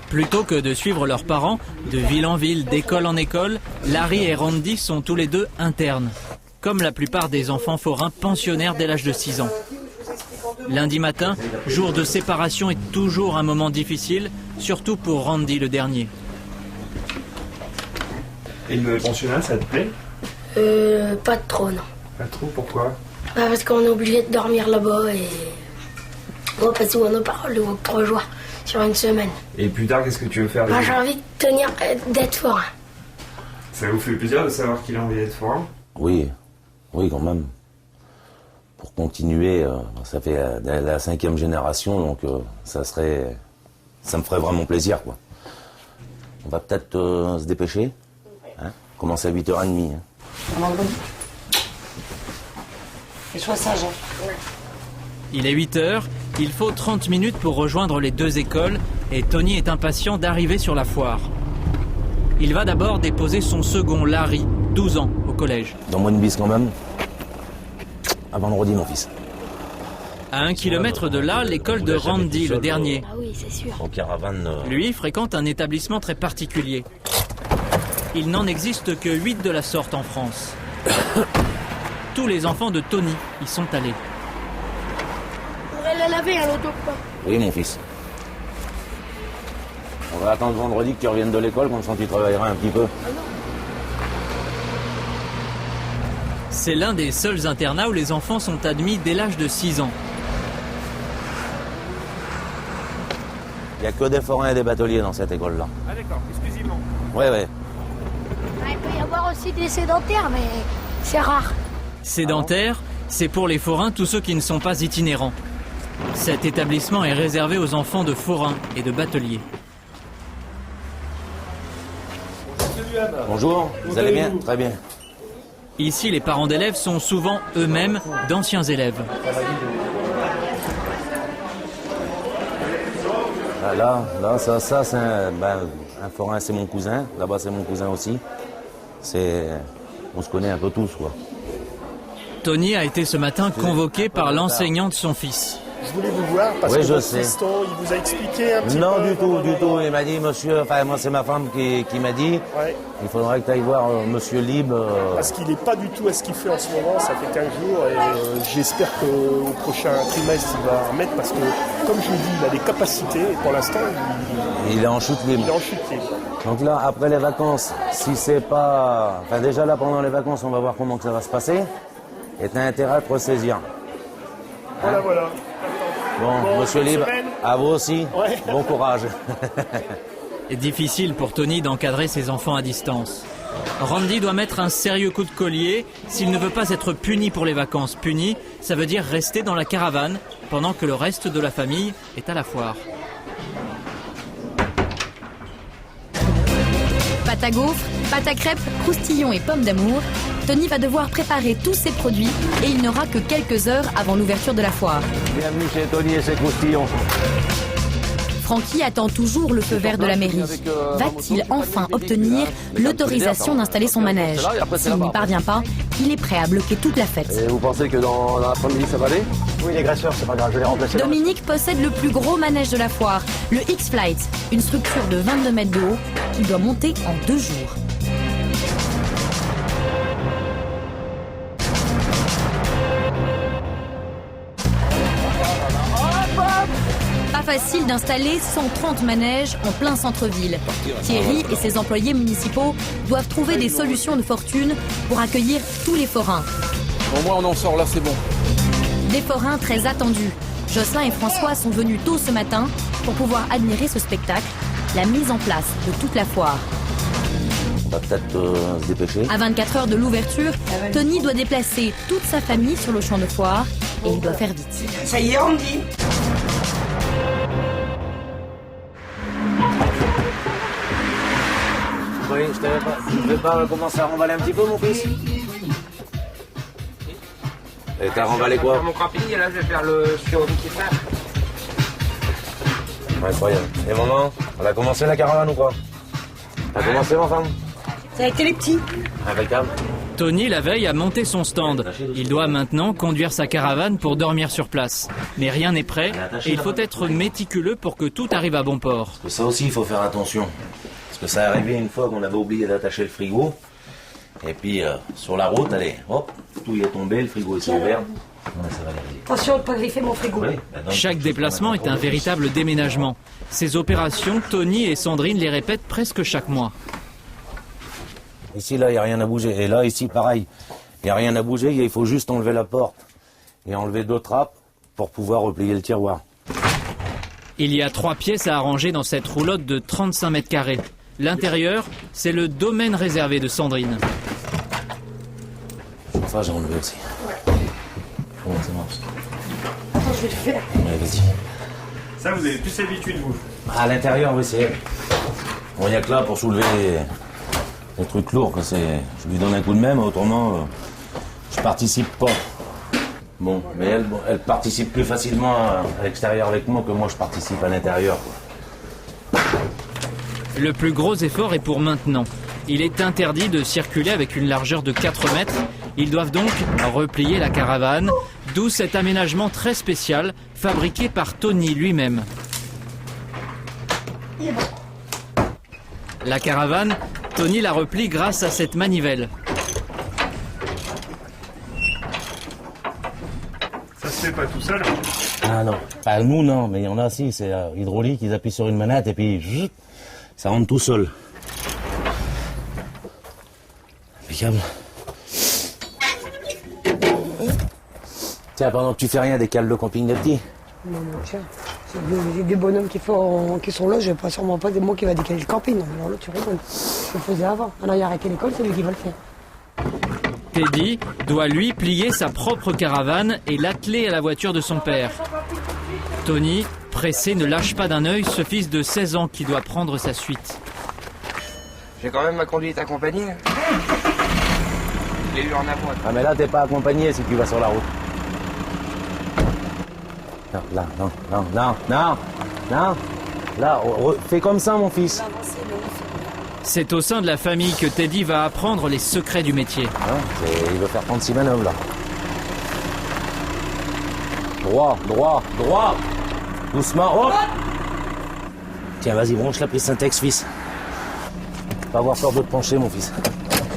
Plutôt que de suivre leurs parents, de ville en ville, d'école en école, Larry et Randy sont tous les 2 internes, comme la plupart des enfants forains pensionnaires dès l'âge de 6 ans. Lundi matin, jour de séparation est toujours un moment difficile, surtout pour Randy le dernier. Et le pensionnat, ça te plaît? Pas trop, non. Pas trop, pourquoi? Parce qu'on est obligé de dormir là-bas et on va passer on n'a pas le 3 jours sur une semaine. Et plus tard, qu'est-ce que tu veux faire? J'ai envie de tenir, d'être forain. Ça vous fait plaisir de savoir qu'il a envie d'être forain? Oui, oui quand même. Pour continuer, ça fait la 5e génération, donc ça me ferait vraiment plaisir, quoi. On va peut-être se dépêcher, hein, commencer à 8h30. Hein. Vendredi. Et sois sage. Hein. Il est 8h, il faut 30 minutes pour rejoindre les 2 écoles et Tony est impatient d'arriver sur la foire. Il va d'abord déposer son second, Larry, 12 ans, au collège. Donne-moi une bise quand même. À vendredi, mon fils. À 1 kilomètre de là, l'école de Randy, le dernier. Ah oui, c'est sûr. En caravane. Lui fréquente un établissement très particulier. Il n'en existe que 8 de la sorte en France. Tous les enfants de Tony y sont allés. On pourrait la laver, hein, l'auto, quoi. Oui, mon fils. On va attendre vendredi que tu reviennes de l'école, comme ça tu travailleras un petit peu. C'est l'un des seuls internats où les enfants sont admis dès l'âge de 6 ans. Il n'y a que des forains et des bateliers dans cette école-là. Ah d'accord, exclusivement. Ouais, ouais. Il peut y avoir aussi des sédentaires, mais c'est rare. Sédentaires, c'est pour les forains tous ceux qui ne sont pas itinérants. Cet établissement est réservé aux enfants de forains et de bateliers. Bonjour, vous allez bien? Très bien. Ici, les parents d'élèves sont souvent eux-mêmes d'anciens élèves. Là, ça c'est un forain, c'est mon cousin. Là-bas, c'est mon cousin aussi. On se connaît un peu tous, quoi. Tony a été ce matin convoqué par l'enseignant de son fils. Je voulais vous voir parce Oui, que je votre sais. fiston, il vous a expliqué un petit peu. Non, du tout. Il m'a dit, monsieur, enfin moi c'est ma femme qui m'a dit, il faudrait que tu ailles voir monsieur Lib. Parce qu'il n'est pas du tout à ce qu'il fait en ce moment, ça fait 15 jours et j'espère qu'au prochain trimestre il va remettre parce que, comme je l'ai dit, il a des capacités et pour l'instant Il est en chute libre. il est en chute libre. Donc là, après les vacances, si c'est pas... Enfin déjà là, pendant les vacances, on va voir comment que ça va se passer. Et tu as intérêt à te ressaisir. Voilà. Bon, monsieur bonne Libre, semaine. à vous aussi, Ouais. bon courage. Difficile pour Tony d'encadrer ses enfants à distance. Randy doit mettre un sérieux coup de collier s'il ne veut pas être puni pour les vacances. Puni, ça veut dire rester dans la caravane pendant que le reste de la famille est à la foire. Pâte à gaufres, pâte à crêpes, croustillons et pommes d'amour, Tony va devoir préparer tous ses produits et il n'aura que quelques heures avant l'ouverture de la foire. Bienvenue chez Tony et ses croustillons. Francky attend toujours le feu vert de la mairie. Va-t-il enfin obtenir l'autorisation d'installer son manège? S'il n'y parvient pas, il est prêt à bloquer toute la fête. Et vous pensez que dans l'après-midi ça va aller? Oui, les graisseurs, c'est pas grave, je vais les remplacer. Dominique possède le plus gros manège de la foire, le X-Flight, une structure de 22 mètres de haut qu'il doit monter en 2 jours. Pas facile d'installer 130 manèges en plein centre-ville. Thierry et ses employés municipaux doivent trouver des solutions de fortune pour accueillir tous les forains. Au moins on en sort là, c'est bon. Des forains très attendus. Jocelyn et François sont venus tôt ce matin pour pouvoir admirer ce spectacle, la mise en place de toute la foire. On va peut-être se dépêcher. À 24 heures de l'ouverture, Tony doit déplacer toute sa famille sur le champ de foire et il doit faire vite. Ça y est, on dit. Oui, je vais pas commencer à remballer un petit peu, mon fils? Et t'as remballé quoi? Mon camping et là je vais faire le sur qui fait. Incroyable. Et maman, on a commencé la caravane ou quoi? T'as commencé, ma femme? Ça a été les petits. Impeccable. Tony, la veille, a monté son stand. Il doit maintenant conduire sa caravane pour dormir sur place. Mais rien n'est prêt et il faut être méticuleux pour que tout arrive à bon port. Parce que ça aussi, il faut faire attention. Parce que ça est arrivé une fois qu'on avait oublié d'attacher le frigo. Et puis, sur la route, allez, hop, tout y est tombé, le frigo s'est ouvert. Ouais, ça va aller. Attention de ne pas griffer mon frigo. Oui, Chaque déplacement est un véritable déménagement. Ces opérations, Tony et Sandrine les répètent presque chaque mois. Ici, là, il n'y a rien à bouger. Et là, ici, pareil. Il n'y a rien à bouger, il faut juste enlever la porte. Et enlever 2 trappes pour pouvoir replier le tiroir. Il y a 3 pièces à arranger dans cette roulotte de 35 mètres carrés. L'intérieur, c'est le domaine réservé de Sandrine. Ça, j'ai enlevé aussi. Comment ça marche? Attends, je vais le faire. Ouais, vas-y. Ça, vous avez plus l'habitude, vous. À l'intérieur, oui, c'est... Bon, il n'y a que là pour soulever les trucs lourds. Quoi. Je lui donne un coup de main, mais autrement, je participe pas. Bon, mais elle participe plus facilement à l'extérieur avec moi que moi, je participe à l'intérieur. Le plus gros effort est pour maintenant. Il est interdit de circuler avec une largeur de 4 mètres. Ils doivent donc replier la caravane, d'où cet aménagement très spécial, fabriqué par Tony lui-même. La caravane, Tony la replie grâce à cette manivelle. Ça se fait pas tout seul. Ah non, pas nous non, mais il y en a aussi, c'est hydraulique, ils appuient sur une manette et puis zut, ça rentre tout seul. Impeccable. Tiens, pendant que tu fais rien, des cales de camping de petits. Non, non, tiens. C'est des bonhommes qui sont là, je vais pas sûrement pas des mots qui va décaler le camping. Alors là, tu rigoles. Je le faisais avant. Maintenant, il a arrêté l'école, c'est lui qui va le faire. Teddy doit lui plier sa propre caravane et l'atteler à la voiture de son père. Tony, pressé, ne lâche pas d'un œil ce fils de 16 ans qui doit prendre sa suite. J'ai quand même ma conduite accompagnée. Je l'ai eu en amont. Ah mais là t'es pas accompagné si tu vas sur la route. Non, là, non, non, non, non, non. Là, fais comme ça mon fils. C'est au sein de la famille que Teddy va apprendre les secrets du métier. Ah, il veut faire 36 manœuvres là. Droit, droit, droit. Doucement, hop. Tiens, vas-y, branche la prise Syntex, fils. Pas avoir peur de te pencher, mon fils.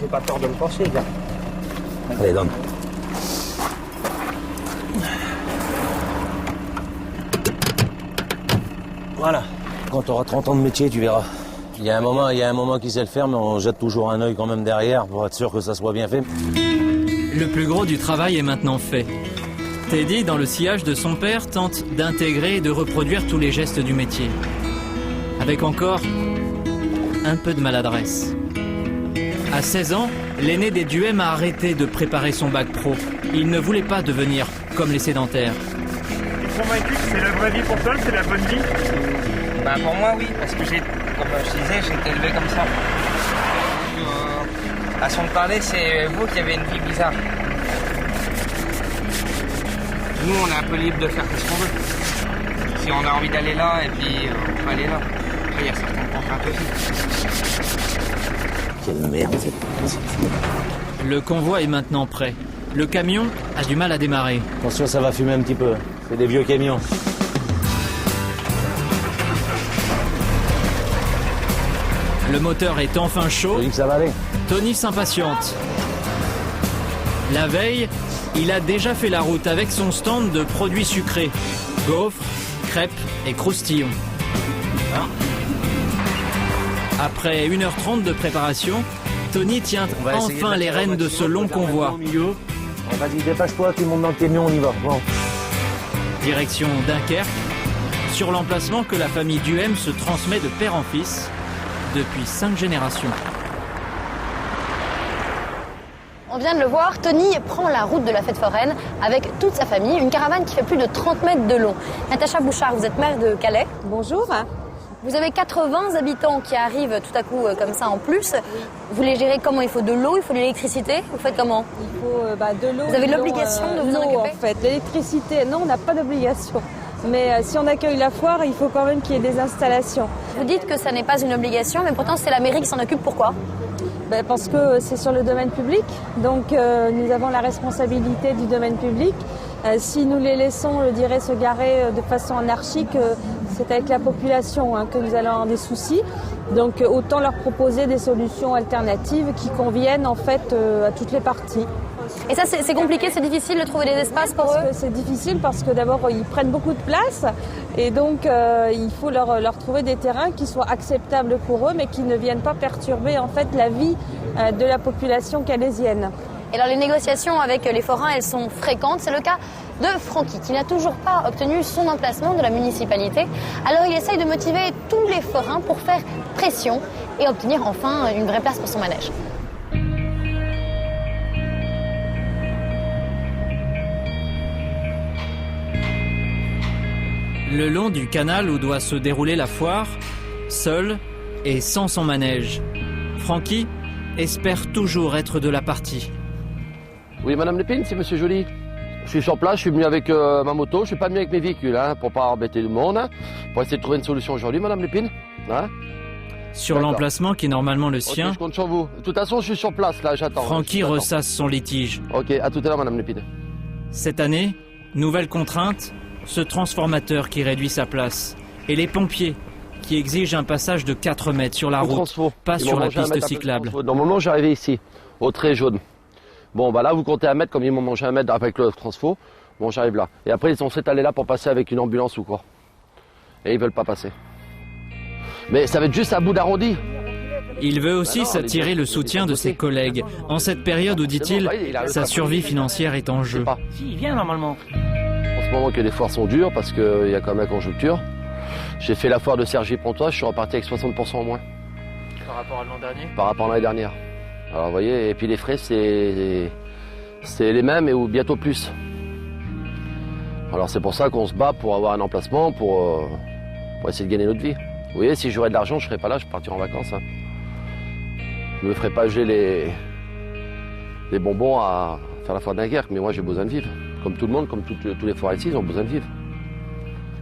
J'ai pas peur de me pencher, gars. Allez, donne. Voilà. Quand tu auras 30 ans de métier, tu verras. Il y a un moment qui sait le faire, mais on jette toujours un œil quand même derrière pour être sûr que ça soit bien fait. Le plus gros du travail est maintenant fait. Teddy, dans le sillage de son père, tente d'intégrer et de reproduire tous les gestes du métier. Avec encore un peu de maladresse. À 16 ans, l'aîné des Duhem a arrêté de préparer son bac pro. Il ne voulait pas devenir comme les sédentaires. Tu es convaincu que c'est la vraie vie pour toi, que c'est la bonne vie? Bah pour moi oui, parce que comme je disais, j'ai été élevé comme ça. À son parler, c'est vous qui avez une vie bizarre. Nous, on est un peu libre de faire ce qu'on veut. Si on a envie d'aller là, et puis on peut aller là. Après, il y a certaines contraintes aussi. Quelle merde, cette... Le convoi est maintenant prêt. Le camion a du mal à démarrer. Attention, ça va fumer un petit peu. C'est des vieux camions. Le moteur est enfin chaud. Je dis que ça va aller. Tony s'impatiente. La veille, il a déjà fait la route avec son stand de produits sucrés. Gaufres, crêpes et croustillons. Après 1h30 de préparation, Tony tient enfin les rênes de ce long convoi. Vas-y, dépêche-toi, tu montes dans le camion, on y va. Bon. Direction Dunkerque, sur l'emplacement que la famille Duhem se transmet de père en fils depuis 5 générations. On vient de le voir, Tony prend la route de la fête foraine avec toute sa famille, une caravane qui fait plus de 30 mètres de long. Natacha Bouchard, vous êtes maire de Calais. Bonjour. Vous avez 80 habitants qui arrivent tout à coup comme ça en plus. Vous les gérez comment? Il faut de l'eau, il faut de l'électricité. Vous faites comment? Il faut de l'eau. Vous avez l'obligation de vous en occuper? En fait, l'électricité, non, on n'a pas d'obligation. Mais si on accueille la foire, il faut quand même qu'il y ait des installations. Vous dites que ça n'est pas une obligation, mais pourtant c'est la mairie qui s'en occupe. Pourquoi? Parce que c'est sur le domaine public, donc nous avons la responsabilité du domaine public. Si nous les laissons, je dirais, se garer de façon anarchique, c'est avec la population que nous allons avoir des soucis. Donc autant leur proposer des solutions alternatives qui conviennent en fait à toutes les parties. Et ça, c'est compliqué, c'est difficile de trouver des espaces pour eux? C'est difficile parce que d'abord, ils prennent beaucoup de place et donc il faut leur trouver des terrains qui soient acceptables pour eux mais qui ne viennent pas perturber en fait la vie de la population calaisienne. Et alors les négociations avec les forains, elles sont fréquentes. C'est le cas de Francky, qui n'a toujours pas obtenu son emplacement de la municipalité. Alors il essaye de motiver tous les forains pour faire pression et obtenir enfin une vraie place pour son manège. Le long du canal où doit se dérouler la foire, seul et sans son manège, Francky espère toujours être de la partie. Oui, Madame Lépine, c'est Monsieur Joly. Je suis sur place, je suis venu avec ma moto, je suis pas venu avec mes véhicules, pour pas embêter le monde, pour essayer de trouver une solution aujourd'hui, Madame Lépine. Sur l'emplacement qui est normalement le sien, okay, je compte sur vous. De toute façon, je suis sur place, là, j'attends. Francky ressasse son litige. Ok, à tout à l'heure, Madame Lépine. Cette année, nouvelle contrainte, ce transformateur qui réduit sa place. Et les pompiers qui exigent un passage de 4 mètres sur la route, pas sur la piste cyclable. Normalement, j'arrivais ici, au trait jaune. Bon, bah là, vous comptez 1 mètre, comme ils m'ont mangé 1 mètre avec le transfo. Bon, j'arrive là. Et après, ils sont censés aller là pour passer avec une ambulance ou quoi. Et ils veulent pas passer. Mais ça va être juste à bout d'arrondi. Il veut aussi s'attirer le soutien de ses collègues, en cette période où, dit-il, sa survie financière est en jeu. Si, il vient normalement. En ce moment que les foires sont dures, parce qu'il y a quand même la conjoncture. J'ai fait la foire de Cergy-Pontoise, je suis reparti avec 60% en moins. Par rapport à l'an dernier? Par rapport à l'année dernière. Alors vous voyez, et puis les frais, c'est les mêmes et ou bientôt plus. Alors c'est pour ça qu'on se bat pour avoir un emplacement, pour essayer de gagner notre vie. Vous voyez, si j'aurais de l'argent, je ne serais pas là, je partirais en vacances. Je ne me ferais pas geler les bonbons à faire la foire de Dunkerque, mais moi j'ai besoin de vivre. Comme tout le monde, comme tous les foires ici, ils ont besoin de vivre.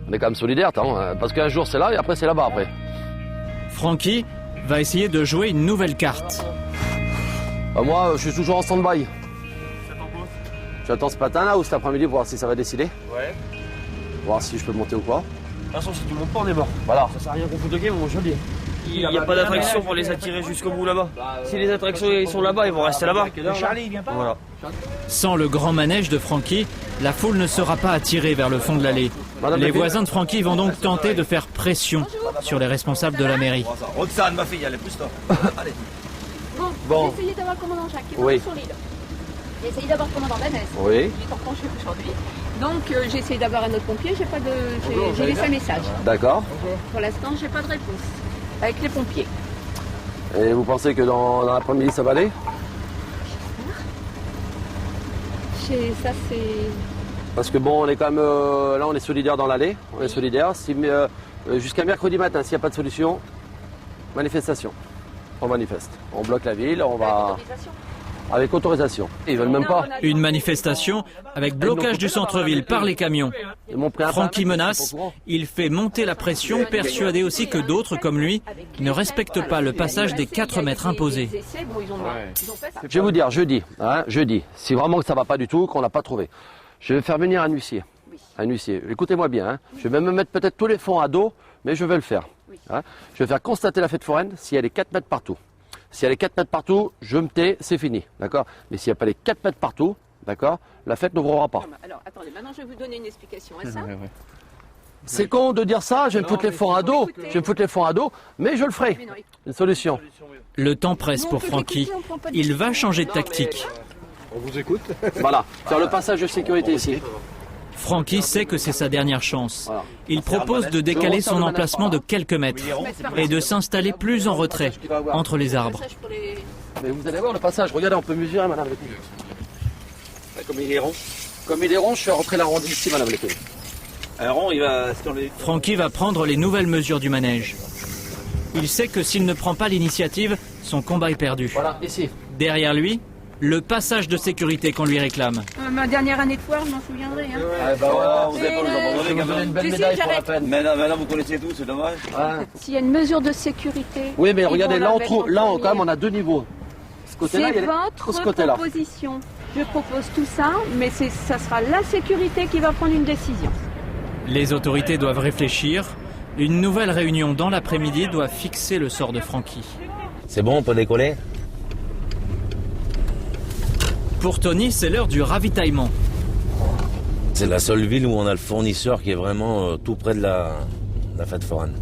On est quand même solidaires, parce qu'un jour c'est là et après c'est là-bas après. Francky va essayer de jouer une nouvelle carte. Moi, je suis toujours en stand-by. J'attends ce matin là ou cet après-midi pour voir si ça va décider. Ouais. voir si je peux monter ou pas. De toute façon, si tu montes pas, on est mort. Voilà. Ça sert à rien qu'on foute au game, mon joli. Il n'y a pas d'attraction pour les attirer jusqu'au bout là-bas. Si les attractions ils sont là-bas, ils vont rester là-bas. Charlie, il vient pas. Voilà. Sans le grand manège de Francky, la foule ne sera pas attirée vers le fond de l'allée. Les voisins de Francky vont donc tenter de faire pression sur les responsables de la mairie. Roxane, ma fille, elle est plus tard. Allez. Bon, j'ai essayé d'avoir le commandant Jacques, qui est Oui. sur l'île. J'ai essayé d'avoir le commandant Vanessa. Oui. Il est en congé aujourd'hui. Donc j'ai essayé d'avoir un autre pompier, j'ai laissé un message. D'accord. Pour l'instant, j'ai pas de réponse. Avec les pompiers. Et vous pensez que dans l'après-midi, ça va aller? Ça, c'est... Parce que bon, on est quand même... là, on est solidaire dans l'allée. On est solidaire. Si, jusqu'à mercredi matin, s'il n'y a pas de solution, manifestation. On manifeste. On bloque la ville, on va... Avec autorisation. Ils veulent même pas. Une manifestation avec blocage du centre-ville par les camions. Francky menace, il fait monter la pression, persuadé aussi que d'autres comme lui ne respectent pas le passage des 4 mètres imposés. Je vais vous dire, jeudi, si vraiment que ça va pas du tout, qu'on n'a pas trouvé, je vais faire venir un huissier. Un huissier. Écoutez-moi bien, hein. Je vais même mettre peut-être tous les fonds à dos, mais je vais le faire. Hein. Je vais faire constater la fête foraine s'il y a les 4 mètres partout. S'il y a les 4 mètres partout, je me tais, c'est fini, d'accord? Mais s'il n'y a pas les 4 mètres partout, d'accord, la fête n'ouvrira pas. Alors, attendez, maintenant je vais vous donner une explication à ça. C'est con de dire ça, je vais me foutre les fonds à dos, mais je le ferai. Une solution. Le temps presse pour Francky. Il va changer de tactique. On vous écoute. Voilà, faire le passage de sécurité ici. Francky sait que c'est sa dernière chance. Il propose de décaler son emplacement de quelques mètres et de s'installer plus en retrait, entre les arbres. Mais vous allez voir le passage, regardez, on peut mesurer, madame Lecuy. Comme il est rond. Comme il est rond, je suis rentré l'arrondi ici, madame Lecuy. Un rond, il va... Francky va prendre les nouvelles mesures du manège. Il sait que s'il ne prend pas l'initiative, son combat est perdu. Voilà, ici. Derrière lui, le passage de sécurité qu'on lui réclame. Ma dernière année de foire, je m'en souviendrai. Hein. Ah bah ouais, vous n'avez pas nous abandonner, vous avez une belle médaille pour la peine. Maintenant, vous connaissez tout, c'est dommage. Ouais. S'il y a une mesure de sécurité... Oui, mais regardez, là, quand même, on a 2 niveaux. Ce côté-là, c'est votre proposition. Je propose tout ça, mais ça sera la sécurité qui va prendre une décision. Les autorités doivent réfléchir. Une nouvelle réunion dans l'après-midi doit fixer le sort de Francky. C'est bon, on peut décoller? Pour Tony, c'est l'heure du ravitaillement. C'est la seule ville où on a le fournisseur qui est vraiment tout près de la fête foraine.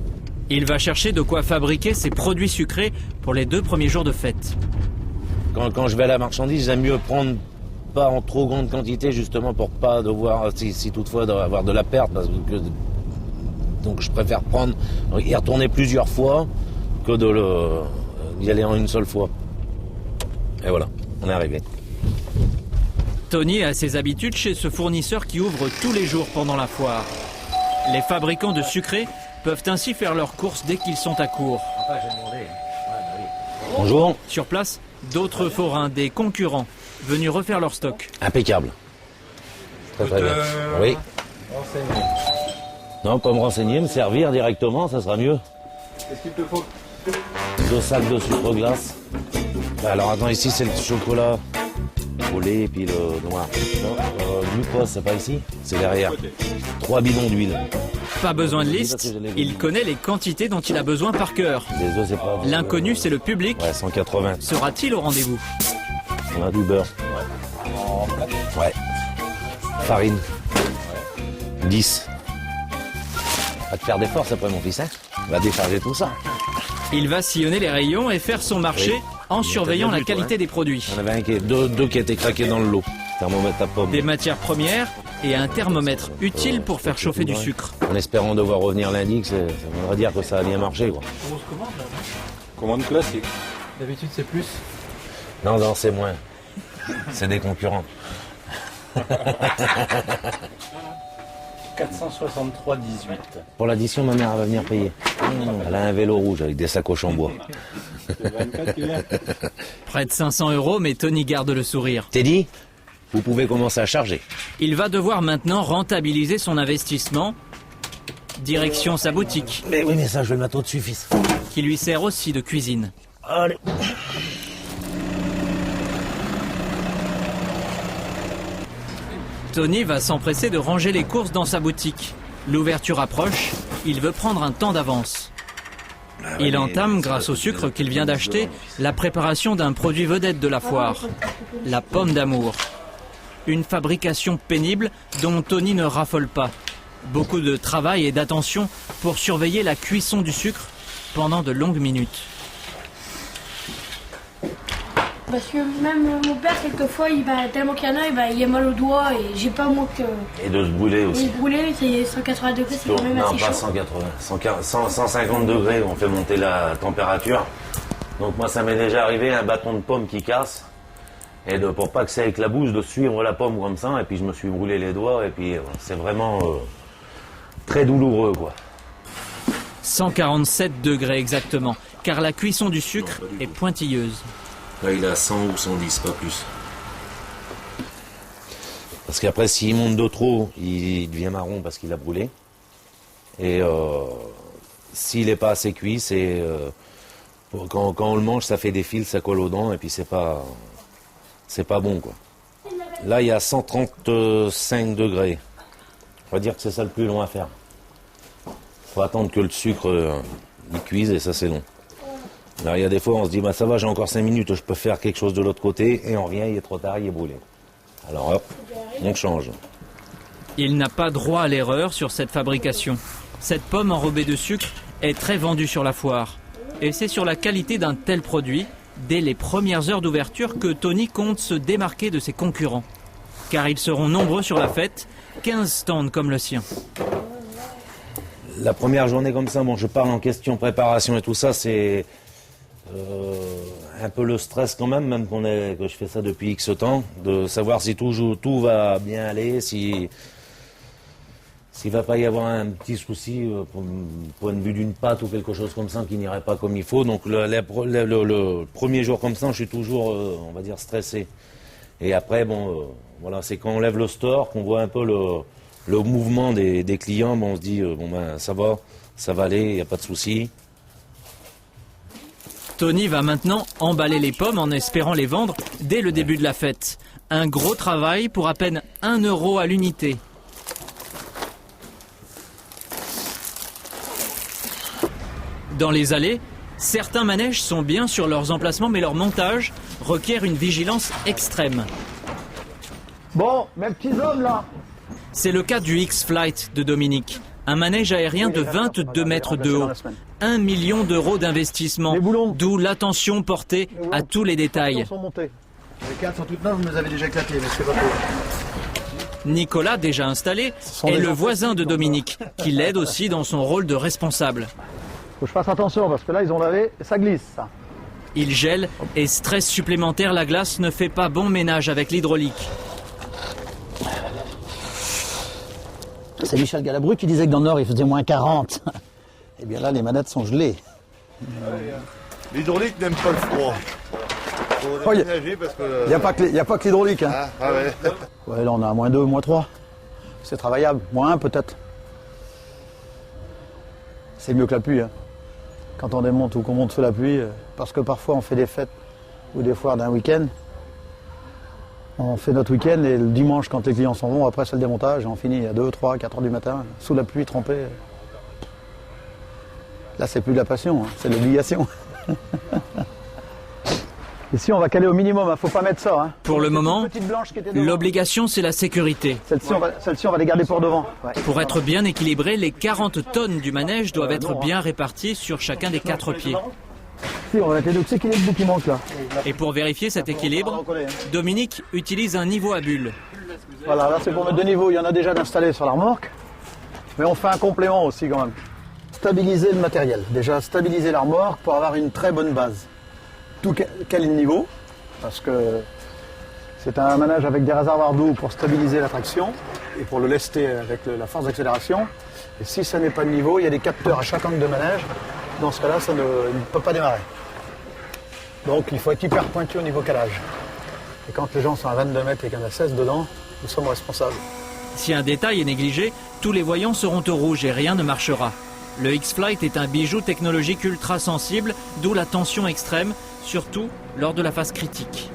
Il va chercher de quoi fabriquer ses produits sucrés pour les 2 premiers jours de fête. Quand je vais à la marchandise, j'aime mieux prendre pas en trop grande quantité, justement pour pas devoir, si toutefois, avoir de la perte. Donc je préfère prendre et retourner plusieurs fois que d'y aller en une seule fois. Et voilà, on est arrivé. Tony a ses habitudes chez ce fournisseur qui ouvre tous les jours pendant la foire. Les fabricants de sucrés peuvent ainsi faire leurs courses dès qu'ils sont à court. Bonjour. Sur place, d'autres forains, des concurrents, venus refaire leur stock. Impeccable. Très très bien. Oui. Non, pas me renseigner, me servir directement, ça sera mieux. Qu'est-ce qu'il te faut? 2 sacs de sucre glace. Alors attends, ici c'est le chocolat au lait et puis le noir. Glucose, c'est pas ici, c'est derrière. 3 bidons d'huile. Pas besoin de liste, il connaît les quantités dont il a besoin par cœur. L'inconnu, c'est le public. Ouais, 180. Sera-t-il au rendez-vous? On a du beurre. Ouais. Farine. 10. Va te faire des forces après mon fils, hein? On va décharger tout ça. Il va sillonner les rayons et faire son marché en surveillant la qualité des produits. Il y en avait deux qui étaient craqués dans le lot. Thermomètre à pomme. Des matières premières et un thermomètre utile pour faire chauffer du sucre. En espérant devoir revenir lundi, ça voudrait dire que ça a bien marché, quoi. Commande classique. D'habitude, c'est plus? Non, c'est moins. C'est des concurrents. 463,18. Pour l'addition, ma mère va venir payer. Elle a un vélo rouge avec des sacoches en bois. Près de 500 €, mais Tony garde le sourire. T'es dit? Vous pouvez commencer à charger. Il va devoir maintenant rentabiliser son investissement. Direction sa boutique. Mais oui, mais ça, je vais le mettre au-dessus, fils. Qui lui sert aussi de cuisine. Allez. Tony va s'empresser de ranger les courses dans sa boutique. L'ouverture approche, il veut prendre un temps d'avance. Il entame, grâce au sucre qu'il vient d'acheter, la préparation d'un produit vedette de la foire, la pomme d'amour. Une fabrication pénible dont Tony ne raffole pas. Beaucoup de travail et d'attention pour surveiller la cuisson du sucre pendant de longues minutes. Parce que même mon père, quelquefois, tellement qu'il y en a, il a mal au doigt et j'ai pas moi que... Et de se brûler aussi. Et brûler, c'est 180 degrés, c'est quand même assez chaud. Non, pas 180, 150 degrés, on fait monter la température. Donc moi, ça m'est déjà arrivé, un bâton de pomme qui casse. Et pour pas que ça éclabousse, de suivre la pomme comme ça. Et puis je me suis brûlé les doigts. Et puis c'est vraiment très douloureux, quoi. 147 degrés exactement, car la cuisson du sucre est pointilleuse. Là, il a 100 ou 110, pas plus. Parce qu'après, s'il monte de trop, il devient marron parce qu'il a brûlé. Et s'il n'est pas assez cuit, c'est quand on le mange, ça fait des fils, ça colle aux dents, et puis c'est pas bon, quoi. Là, il y a 135 degrés. On va dire que c'est ça le plus long à faire. Faut attendre que le sucre il cuise, et ça, c'est long. Alors, il y a des fois, on se dit, bah, ça va, j'ai encore 5 minutes, je peux faire quelque chose de l'autre côté, et on revient, il est trop tard, il est brûlé. Alors hop, on change. Il n'a pas droit à l'erreur sur cette fabrication. Cette pomme enrobée de sucre est très vendue sur la foire. Et c'est sur la qualité d'un tel produit, dès les premières heures d'ouverture, que Tony compte se démarquer de ses concurrents. Car ils seront nombreux sur la fête, 15 stands comme le sien. La première journée comme ça, bon, je parle en question préparation et tout ça, c'est un peu le stress quand même que je fais ça depuis X temps, de savoir si tout va bien aller, s'il va pas y avoir un petit souci point de vue d'une pâte ou quelque chose comme ça qui n'irait pas comme il faut. Donc le premier jour comme ça, je suis toujours, on va dire, stressé. Et après, bon, voilà, c'est quand on lève le store, qu'on voit un peu le mouvement des clients, bon, on se dit, bon ben ça va aller, il n'y a pas de souci. Tony va maintenant emballer les pommes en espérant les vendre dès le début de la fête. Un gros travail pour à peine 1 € à l'unité. Dans les allées, certains manèges sont bien sur leurs emplacements, mais leur montage requiert une vigilance extrême. Bon, mes petits hommes là. C'est le cas du X-Flight de Dominique. Un manège aérien de 22 mètres de haut. 1 million d'euros d'investissement, d'où l'attention portée à tous les détails. Les cadres sont toutes neuves, vous nous avez déjà éclaté, mais c'est pas trop. Nicolas, déjà installé, est le voisin de Dominique, qui l'aide aussi dans son rôle de responsable. Faut que je fasse attention, parce que là, ils ont lavé, et ça glisse, ça. Il gèle et stress supplémentaire, la glace ne fait pas bon ménage avec l'hydraulique. C'est Michel Galabru qui disait que dans le Nord, il faisait moins 40. Eh bien là, les manettes sont gelées. L'hydraulique n'aime pas le froid. Faut déménager parce que... Il n'y a pas que l'hydraulique. Hein. Ah ouais. Ouais, là, on a -2, -3. C'est travaillable. -1 peut-être. C'est mieux que la pluie. Hein. Quand on démonte ou qu'on monte sous la pluie, parce que parfois on fait des fêtes ou des foires d'un week-end. On fait notre week-end et le dimanche, quand les clients s'en vont, après c'est le démontage et on finit à 2, 3, 4 heures du matin, sous la pluie, trempé. Là, c'est plus de la passion, hein, c'est l'obligation. Ici, on va caler au minimum, il ne faut pas mettre ça. Hein. Pour le moment, l'obligation, c'est la sécurité. Celle-ci, on va les garder pour devant. Ouais. Pour être bien équilibré, les 40 tonnes du manège doivent être bien réparties sur chacun des 4 pieds. Si, on va mettre c'est qu'il y a le bout qui manque là. Et pour vérifier cet équilibre, Dominique utilise un niveau à bulles. Voilà, là c'est pour mettre 2 niveaux, il y en a déjà d'installés sur la remorque. Mais on fait un complément aussi quand même. Stabiliser le matériel, déjà stabiliser la remorque pour avoir une très bonne base. Tout caler le niveau, parce que c'est un manège avec des réservoirs d'eau pour stabiliser la traction et pour le lester avec la force d'accélération. Et si ça n'est pas de niveau, il y a des capteurs à chaque angle de manège. Dans ce cas-là, ça ne peut pas démarrer. Donc il faut être hyper pointu au niveau calage. Et quand les gens sont à 22 mètres et qu'il y en a 16 dedans, nous sommes responsables. Si un détail est négligé, tous les voyants seront au rouge et rien ne marchera. Le X-Flight est un bijou technologique ultra sensible, d'où la tension extrême, surtout lors de la phase critique.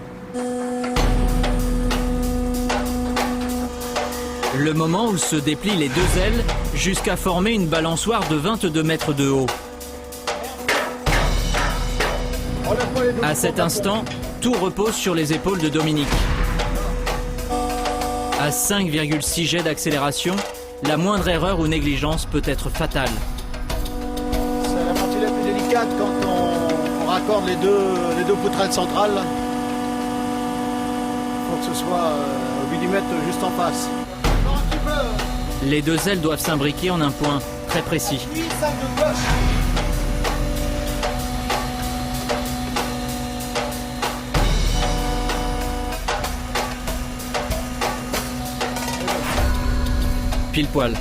Le moment où se déplient les deux ailes jusqu'à former une balançoire de 22 mètres de haut. À cet instant, tout repose sur les épaules de Dominique. À 5,6 jets d'accélération, la moindre erreur ou négligence peut être fatale. C'est la partie la plus délicate quand on raccorde les deux poutrelles centrales. Il faut que ce soit au millimètre juste en face. Les deux ailes doivent s'imbriquer en un point très précis. Pile poil. Bon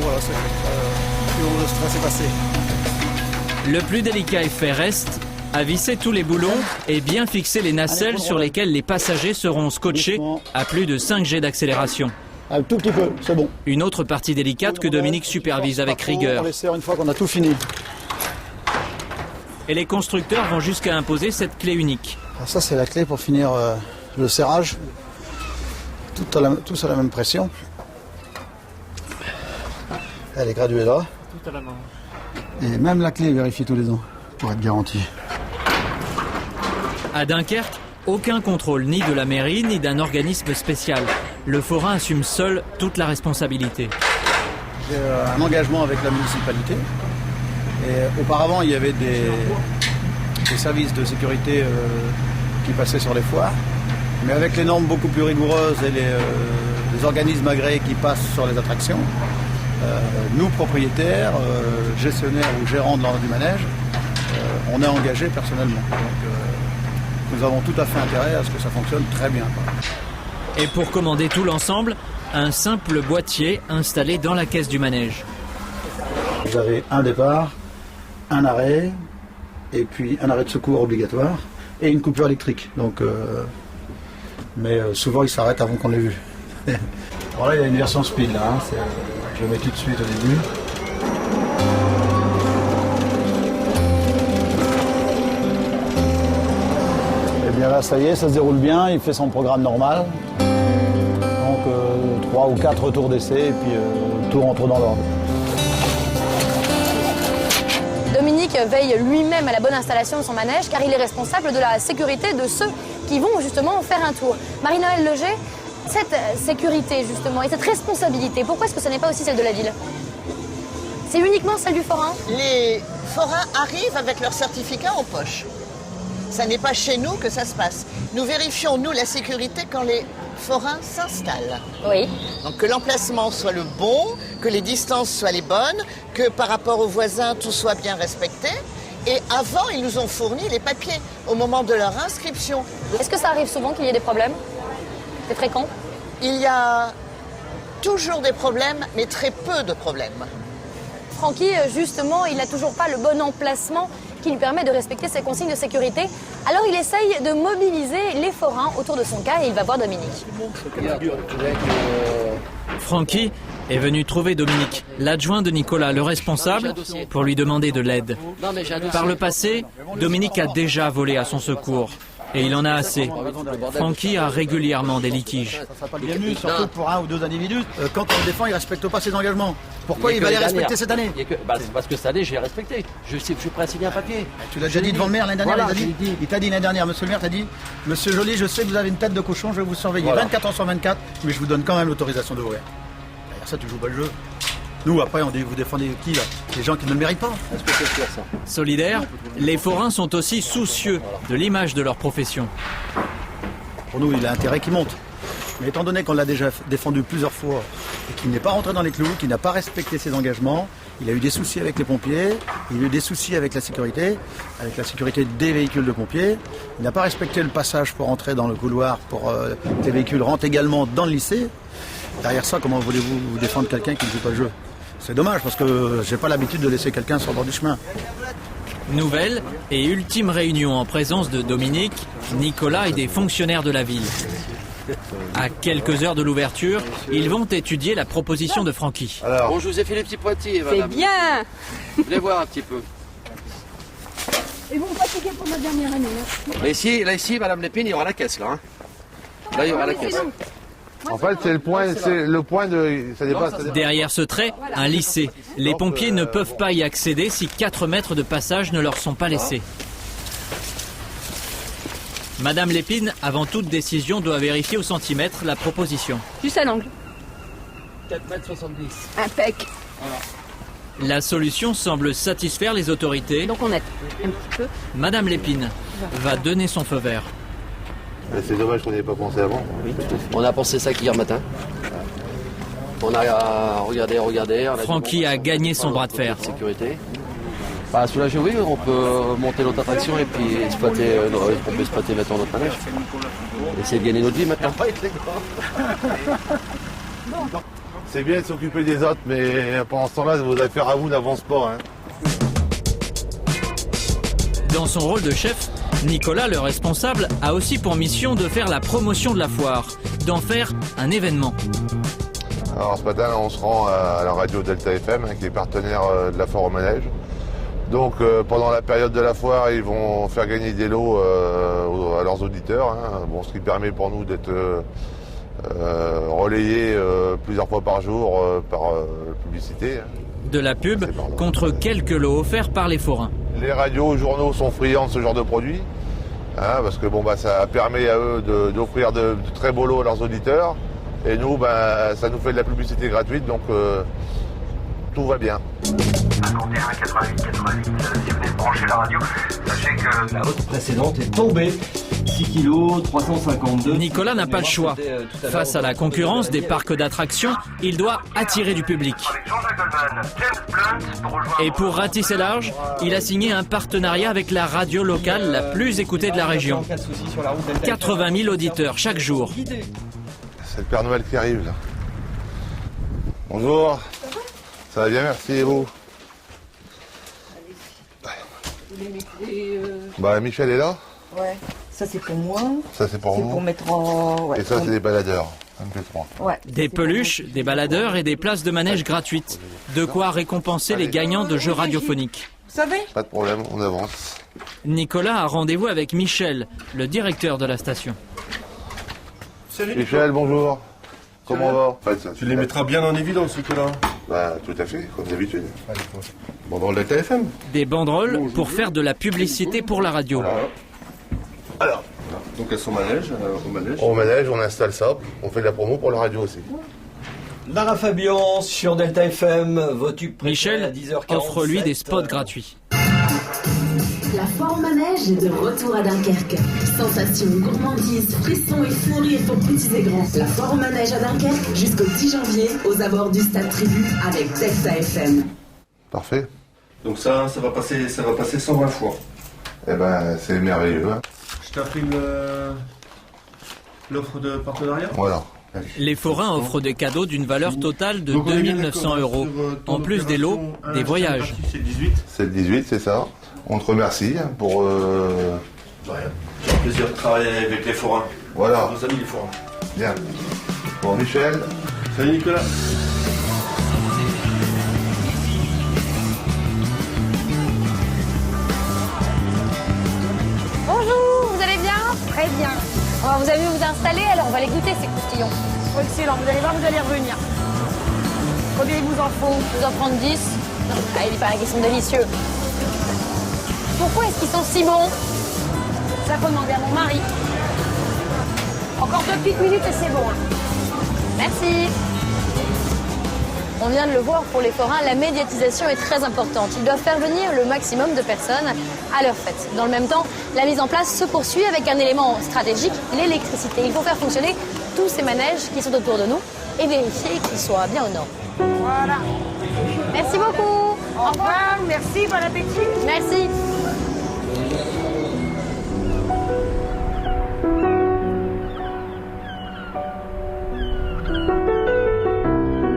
voilà, c'est le stress est passé. Le plus délicat effet reste à visser tous les boulons et bien fixer les nacelles sur lesquelles les passagers seront scotchés à plus de 5 jets d'accélération. Un tout petit peu, c'est bon. Une autre partie délicate que Dominique supervise avec rigueur. On laisse une fois qu'on a tout fini. Et les constructeurs vont jusqu'à imposer cette clé unique. Alors ça c'est la clé pour finir le serrage. Tous à la même pression. Elle est graduée là. Tout à la main. Et même la clé est vérifiée tous les ans pour être garantie. À Dunkerque, aucun contrôle ni de la mairie ni d'un organisme spécial. Le forain assume seul toute la responsabilité. J'ai un engagement avec la municipalité. Et auparavant, il y avait des services de sécurité qui passaient sur les foires. Mais avec les normes beaucoup plus rigoureuses et les organismes agréés qui passent sur les attractions, nous, propriétaires, gestionnaires ou gérants du manège, on est engagés personnellement. Donc, nous avons tout à fait intérêt à ce que ça fonctionne très bien. Et pour commander tout l'ensemble, un simple boîtier installé dans la caisse du manège. Vous avez un départ, un arrêt, et puis un arrêt de secours obligatoire, et une coupure électrique. Donc, mais souvent, il s'arrête avant qu'on l'ait vu. Voilà, il y a une version speed là. Hein, je le mets tout de suite au début. Et bien là, ça y est, ça se déroule bien, il fait son programme normal. Donc 3 ou 4 tours d'essai et puis tout rentre dans l'ordre. Dominique veille lui-même à la bonne installation de son manège car il est responsable de la sécurité de ceux qui vont justement faire un tour. Marie-Noëlle Leger, cette sécurité justement et cette responsabilité, pourquoi est-ce que ce n'est pas aussi celle de la ville? C'est uniquement celle du forain? Les forains arrivent avec leur certificat en poche. Ça n'est pas chez nous que ça se passe. Nous vérifions, nous, la sécurité quand les forains s'installent. Oui. Donc que l'emplacement soit le bon, que les distances soient les bonnes, que par rapport aux voisins, tout soit bien respecté. Et avant, ils nous ont fourni les papiers au moment de leur inscription. Est-ce que ça arrive souvent qu'il y ait des problèmes? C'est fréquent? Il y a toujours des problèmes, mais très peu de problèmes. Francky, justement, il n'a toujours pas le bon emplacement qui lui permet de respecter ses consignes de sécurité. Alors il essaye de mobiliser les forains autour de son cas et il va voir Dominique. Francky est venu trouver Dominique, l'adjoint de Nicolas, le responsable, pour lui demander de l'aide. Par le passé, Dominique a déjà volé à son secours. Et il en a assez. Francky a régulièrement des litiges. Bienvenue, surtout pour un ou deux individus. Quand on le défend, il ne respecte pas ses engagements. Pourquoi il va les respecter cette année? Parce que cette année, j'ai respecté. Je suis prêt à signer un papier. Tu l'as déjà dit devant le maire l'année dernière, voilà, il t'a dit l'année dernière, monsieur le maire t'a dit, monsieur Joly, je sais que vous avez une tête de cochon, je vais vous surveiller 24 heures sur 24, mais je vous donne quand même l'autorisation d'ouvrir. Derrière ça, tu joues pas le jeu. Nous, après, on dit, vous défendez qui, là? Les gens qui ne le méritent pas. Est-ce que c'est sûr, ça? Solidaires, les forains sont aussi soucieux de l'image de leur profession. Pour nous, il a intérêt qu'il monte. Mais étant donné qu'on l'a déjà défendu plusieurs fois et qu'il n'est pas rentré dans les clous, qu'il n'a pas respecté ses engagements, il a eu des soucis avec les pompiers, il a eu des soucis avec la sécurité des véhicules de pompiers. Il n'a pas respecté le passage pour entrer dans le couloir pour que les véhicules rentrent également dans le lycée. Derrière ça, comment voulez-vous vous défendre quelqu'un qui ne joue pas le jeu? C'est dommage parce que j'ai pas l'habitude de laisser quelqu'un sur le bord du chemin. Nouvelle et ultime réunion en présence de Dominique, Nicolas et des fonctionnaires de la ville. À quelques heures de l'ouverture, ils vont étudier la proposition de Francky. Alors, bon, je vous ai fait les petits pointillés, madame. C'est bien. Venez voir un petit peu. Ils vont fatiguer pour ma dernière année. Là ici, madame Lépine, il y aura la caisse, là. Hein. Là, il y aura la caisse. En fait, c'est le point de... Ça dépasse. Derrière ce trait, un lycée. Les pompiers ne peuvent pas y accéder si 4 mètres de passage ne leur sont pas laissés. Madame Lépine, avant toute décision, doit vérifier au centimètre la proposition. Juste à l'angle. 4,70 m. Impec. La solution semble satisfaire les autorités. Donc on aide un petit peu. Madame Lépine va donner son feu vert. C'est dommage qu'on n'y ait pas pensé avant. Oui, tout à fait. On a pensé ça qu'hier matin. On a regardé. On Francky a gagné son bras de fer. Sécurité. Bah, soulagé, oui, on peut monter notre attraction et puis exploiter, on peut exploiter maintenant notre manège. Essayer de gagner notre vie maintenant. C'est bien de s'occuper des autres, mais pendant ce temps-là, vos affaires à vous n'avancent pas. Hein. Dans son rôle de chef, Nicolas, le responsable, a aussi pour mission de faire la promotion de la foire, d'en faire un événement. Alors ce matin, on se rend à la radio Delta FM, qui est partenaire de la foire au manège. Donc pendant la période de la foire, ils vont faire gagner des lots à leurs auditeurs, hein. Bon, ce qui permet pour nous d'être relayés plusieurs fois par jour par publicité. De la pub contre quelques lots offerts par les forains. Les radios, journaux sont friands de ce genre de produits, hein, parce que bon, ça permet à eux d'offrir de très beaux lots à leurs auditeurs. Et nous, ça nous fait de la publicité gratuite, donc tout va bien. 51 88 88, si vous êtes branché la radio, sachez que la vôtre précédente est tombée. 6 kg, 352. Nicolas n'a pas le choix. Face à la concurrence des parcs d'attractions, il doit attirer du public. Et pour ratisser large, il a signé un partenariat avec la radio locale la plus écoutée de la région. 80 000 auditeurs chaque jour. C'est le Père Noël qui arrive là. Bonjour. Ça va bien, merci, et vous? Michel est là? Ouais. Ça c'est pour moi. Ça c'est pour vous. C'est pour mettre en... Ouais. Et ça c'est des baladeurs. MP3. Ouais. Des peluches, des baladeurs et des places de manège gratuites. De quoi récompenser les gagnants de jeux radiophoniques. Vous savez? Pas de problème, on avance. Nicolas a rendez-vous avec Michel, le directeur de la station. Salut Michel, bonjour. Comment on va? Tu les mettras bien en évidence, ce que là. Bah, tout à fait, comme d'habitude. Banderole de TFM. Des banderoles pour faire de la publicité pour la radio. Alors. Donc elles sont manège, au manège. Au manège, on installe ça, on fait de la promo pour la radio aussi. Lara Fabian sur Delta FM, votre tube Michel à 10h47. offre lui des spots gratuits. La foire manège est de retour à Dunkerque. Sensations, gourmandises, frissons et fous rires pour petits et grands. La foire manège à Dunkerque jusqu'au 10 janvier aux abords du Stade Tribu avec Delta FM. Parfait. Donc ça va passer 120 fois. Eh ben, c'est merveilleux. Hein. Je t'imprime l'offre de partenariat. Voilà. Les forains offrent des cadeaux d'une valeur totale de 2 900 €. En plus des lots, des voyages. C'est le 18. C'est le 18, c'est ça. On te remercie pour... C'est un plaisir de travailler avec les forains. Voilà. Nos amis les forains. Bien. Bon, Michel. Salut Nicolas. Bonjour, vous allez bien? Très bien. Vous avez vu vous installer, alors on va les goûter ces croustillons. Excellent, vous allez voir, vous allez revenir. Combien il vous en faut? Vous en prendre 10. Ah, il paraît qu'ils sont délicieux. Pourquoi est-ce qu'ils sont si bons? Ça faut demander à mon mari. Encore 2 petites minutes et c'est bon. Merci. On vient de le voir, pour les forains, la médiatisation est très importante. Ils doivent faire venir le maximum de personnes à leur fête. Dans le même temps, la mise en place se poursuit avec un élément stratégique, l'électricité. Il faut faire fonctionner tous ces manèges qui sont autour de nous et vérifier qu'ils soient bien aux normes. Voilà. Merci beaucoup. Au revoir. Merci, bon appétit. Merci.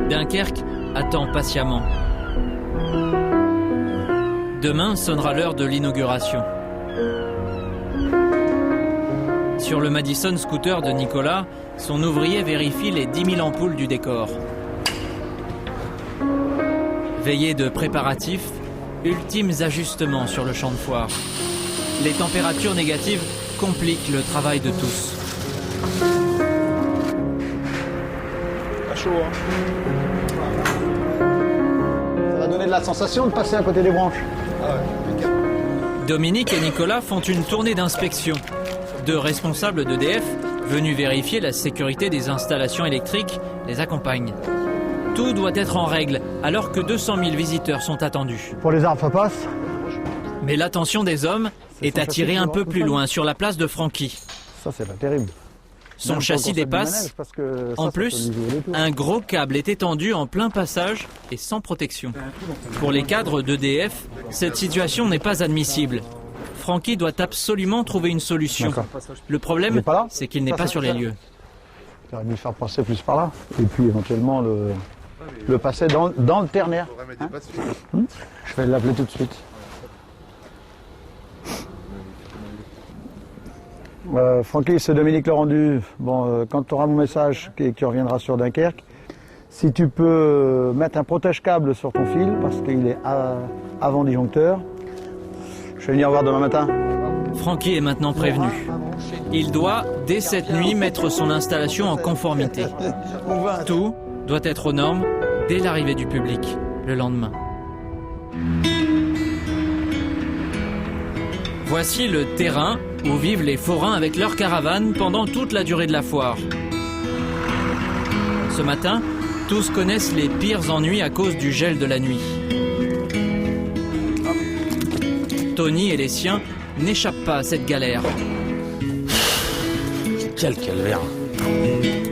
Dunkerque attend patiemment. Demain sonnera l'heure de l'inauguration. Sur le Madison scooter de Nicolas, son ouvrier vérifie les 10 000 ampoules du décor. Veillée de préparatifs, ultimes ajustements sur le champ de foire. Les températures négatives compliquent le travail de tous. chaud. Hein. Ça va donner de la sensation de passer à côté des branches. Dominique et Nicolas font une tournée d'inspection. 2 responsables d'EDF, venus vérifier la sécurité des installations électriques, les accompagnent. Tout doit être en règle, alors que 200 000 visiteurs sont attendus. Pour les arbres, ça passe. Mais l'attention des hommes est attirée un peu plus loin, sur la place de Francky. Ça, c'est pas terrible. Son châssis dépasse. En plus, un gros câble est étendu en plein passage et sans protection. Pour les cadres d'EDF, cette situation n'est pas admissible. Francky doit absolument trouver une solution. Le problème, c'est qu'il n'est pas sur les lieux. J'aurais dû faire passer plus par là. Et puis éventuellement le passer dans le ternaire. Hein? Je vais l'appeler tout de suite. Francky, c'est Dominique Lerendu. Bon, quand tu auras mon message qui reviendra sur Dunkerque, si tu peux mettre un protège-câble sur ton fil, parce qu'il est avant disjoncteur, je vais venir voir demain matin. Francky est maintenant prévenu. Il doit, dès cette nuit, mettre son installation en conformité. Tout doit être aux normes dès l'arrivée du public, le lendemain. Voici le terrain où vivent les forains avec leurs caravanes pendant toute la durée de la foire. Ce matin, tous connaissent les pires ennuis à cause du gel de la nuit. Tony et les siens n'échappent pas à cette galère. Quel calvaire.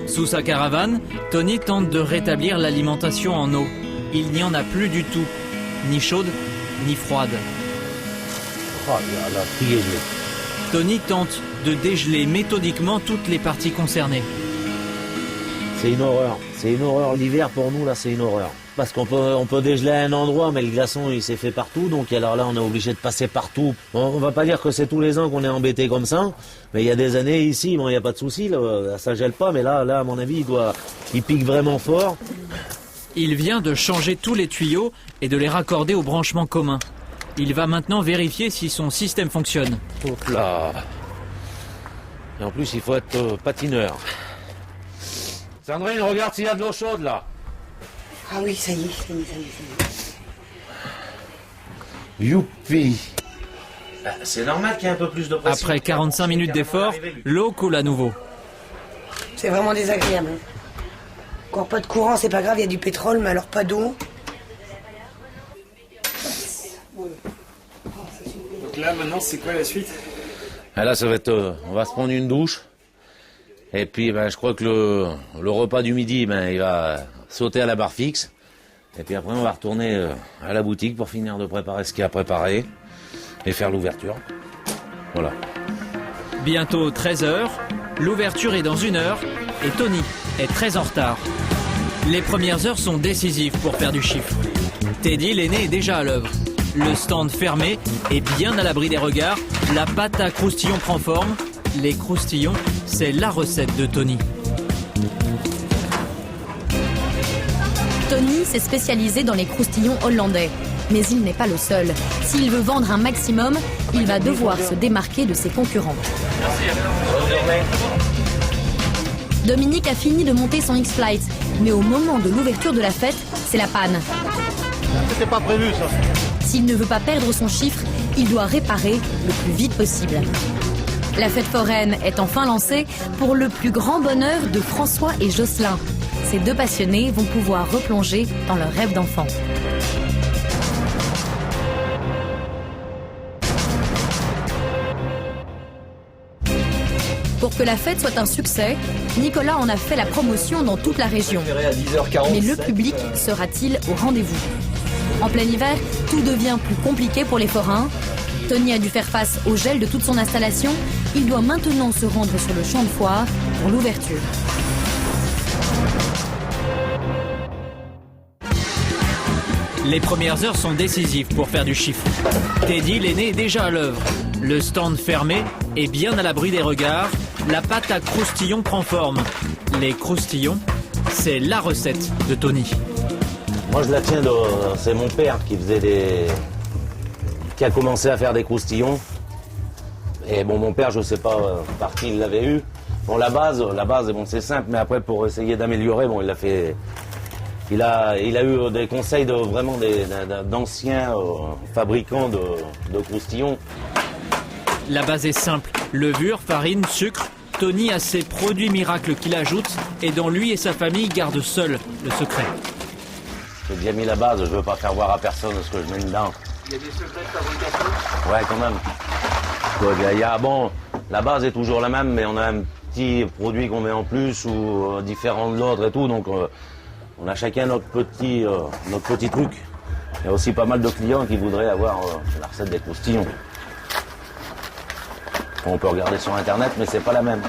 Sous sa caravane, Tony tente de rétablir l'alimentation en eau. Il n'y en a plus du tout, ni chaude, ni froide. Oh, la fille est gelée. Tony tente de dégeler méthodiquement toutes les parties concernées. C'est une horreur. C'est une horreur. L'hiver, pour nous, là, c'est une horreur. Parce qu'on peut dégeler à un endroit, mais le glaçon, il s'est fait partout. Donc, alors là, on est obligé de passer partout. On va pas dire que c'est tous les ans qu'on est embêté comme ça. Mais il y a des années ici, bon, il n'y a pas de souci. Là, ça gèle pas. Mais là, à mon avis, il pique vraiment fort. Il vient de changer tous les tuyaux et de les raccorder au branchement commun. Il va maintenant vérifier si son système fonctionne. Hop là. Et en plus, il faut être patineur. Sandrine, regarde s'il y a de l'eau chaude, là. Ah oui, ça y est. Youpi. C'est normal qu'il y ait un peu plus de pression. Après 45 minutes d'effort, l'eau coule à nouveau. C'est vraiment désagréable. Encore pas de courant, c'est pas grave, il y a du pétrole, mais alors pas d'eau. Donc là, maintenant, c'est quoi la suite? Là, ça va être... on va se prendre une douche. Et puis, je crois que le repas du midi, il va sauter à la barre fixe. Et puis après, on va retourner à la boutique pour finir de préparer ce qu'il y a à préparer et faire l'ouverture. Voilà. Bientôt 13h, l'ouverture est dans 1 heure et Tony est très en retard. Les premières heures sont décisives pour faire du chiffre. Teddy, l'aîné, est déjà à l'œuvre. Le stand fermé et bien à l'abri des regards, la pâte à croustillons prend forme. Les croustillons, c'est la recette de Tony. Tony s'est spécialisé dans les croustillons hollandais. Mais il n'est pas le seul. S'il veut vendre un maximum, il va devoir se démarquer de ses concurrents. Dominique a fini de monter son X-Flight, mais au moment de l'ouverture de la fête, c'est la panne. C'était pas prévu, ça. S'il ne veut pas perdre son chiffre, il doit réparer le plus vite possible. La fête foraine est enfin lancée pour le plus grand bonheur de François et Jocelyn. Ces 2 passionnés vont pouvoir replonger dans leur rêve d'enfant. Pour que la fête soit un succès, Nicolas en a fait la promotion dans toute la région. Mais le public sera-t-il au rendez-vous? En plein hiver, tout devient plus compliqué pour les forains. Tony a dû faire face au gel de toute son installation. Il doit maintenant se rendre sur le champ de foire pour l'ouverture. Les premières heures sont décisives pour faire du chiffre. Teddy, l'aîné, est déjà à l'œuvre. Le stand fermé et bien à l'abri des regards, la pâte à croustillons prend forme. Les croustillons, c'est la recette de Tony. Moi, je la tiens de... C'est mon père qui a commencé à faire des croustillons. Et bon, mon père, je sais pas par qui il l'avait eu, Bon, la base, bon, c'est simple, mais après, pour essayer d'améliorer, bon, il a eu des conseils vraiment d'anciens fabricants de croustillons. La base est simple. Levure, farine, sucre. Tony a ses produits miracles qu'il ajoute et dont lui et sa famille gardent seuls le secret. J'ai bien mis la base, je veux pas faire voir à personne ce que je mets dedans. Il y a des secrets de fabrication? Ouais, quand même. Donc, bon, la base est toujours la même, mais on a un petit produit qu'on met en plus ou différent de l'autre et tout. Donc, on a chacun notre petit truc. Il y a aussi pas mal de clients qui voudraient avoir la recette des croustillons. On peut regarder sur Internet, mais c'est pas la même.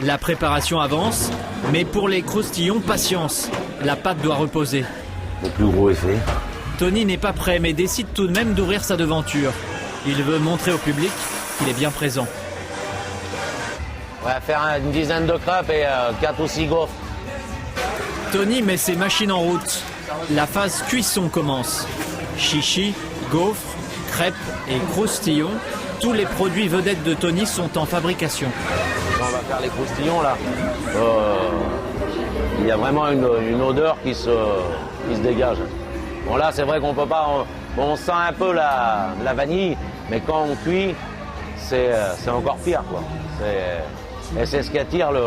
La préparation avance, mais pour les croustillons, patience. La pâte doit reposer. Le plus gros est fait. Tony n'est pas prêt, mais décide tout de même d'ouvrir sa devanture. Il veut montrer au public qu'il est bien présent. On va faire une dizaine de crêpes et 4 ou 6 gaufres. Tony met ses machines en route. La phase cuisson commence. Chichi, gaufres, crêpes et croustillons. Tous les produits vedettes de Tony sont en fabrication. On va faire les croustillons là. Il y a vraiment une odeur qui se dégage. Bon là c'est vrai qu'on peut pas. On sent un peu la vanille, mais quand on cuit, c'est encore pire quoi. Et c'est ce qui attire le.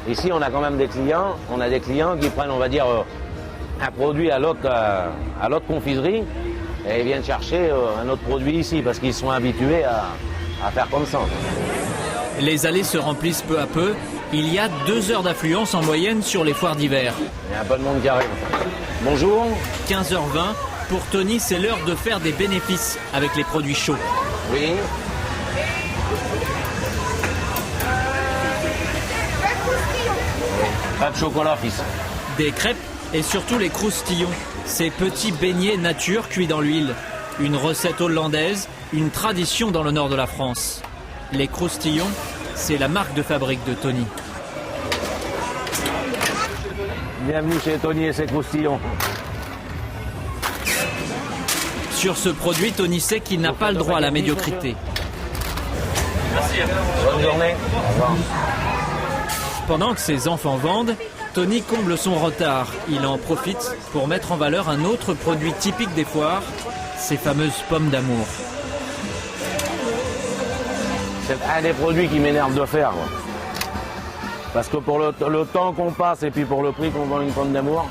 Ici on a quand même des clients. On a des clients qui prennent, on va dire, un produit à l'autre confiserie. Et ils viennent chercher un autre produit ici parce qu'ils sont habitués à faire comme ça. Les allées se remplissent peu à peu. Il y a 2 heures d'affluence en moyenne sur les foires d'hiver. Il y a un peu de monde qui arrive. Bonjour. 15h20. Pour Tony, c'est l'heure de faire des bénéfices avec les produits chauds. Oui. Pas de chocolat, fils. Des crêpes et surtout les croustillons. Ces petits beignets nature cuits dans l'huile. Une recette hollandaise, une tradition dans le nord de la France. Les croustillons, c'est la marque de fabrique de Tony. Bienvenue chez Tony et ses croustillons. Sur ce produit, Tony sait qu'il n'a pas le droit à la médiocrité. Merci. Bonne journée. Au revoir. Pendant que ses enfants vendent, Tony comble son retard. Il en profite pour mettre en valeur un autre produit typique des foires, ces fameuses pommes d'amour. C'est un des produits qui m'énerve de faire. Quoi. Parce que pour le temps qu'on passe et puis pour le prix qu'on vend une pomme d'amour,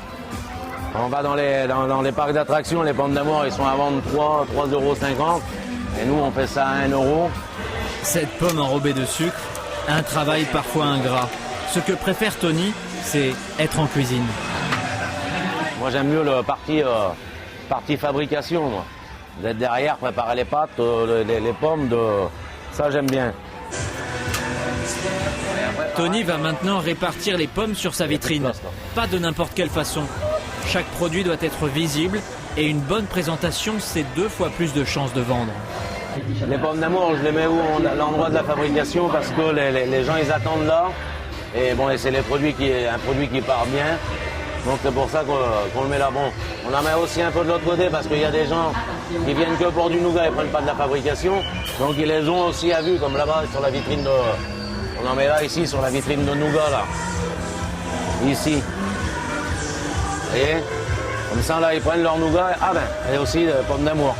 on va dans les parcs d'attractions, les pommes d'amour, ils sont à vendre 3,50 €. Et nous, on fait ça à 1 €. Cette pomme enrobée de sucre, un travail parfois ingrat. Ce que préfère Tony, c'est être en cuisine. Moi, j'aime mieux le partie fabrication. Moi. D'être derrière, préparer les pâtes, les pommes, ça j'aime bien. Tony va maintenant répartir les pommes sur sa vitrine. Pas de n'importe quelle façon. Chaque produit doit être visible et une bonne présentation, c'est 2 fois plus de chances de vendre. Les pommes d'amour, je les mets où? À l'endroit de la fabrication parce que les gens ils attendent là. Et bon, et c'est un produit qui part bien. Donc c'est pour ça qu'on le met là. Bon, on en met aussi un peu de l'autre côté parce qu'il y a des gens qui viennent que pour du nougat et prennent pas de la fabrication. Donc ils les ont aussi à vue, comme là-bas sur la vitrine de. On en met là ici sur la vitrine de nougat là. Ici. Vous voyez? Comme ça là ils prennent leur nougat. Ah ben, et aussi pommes d'amour.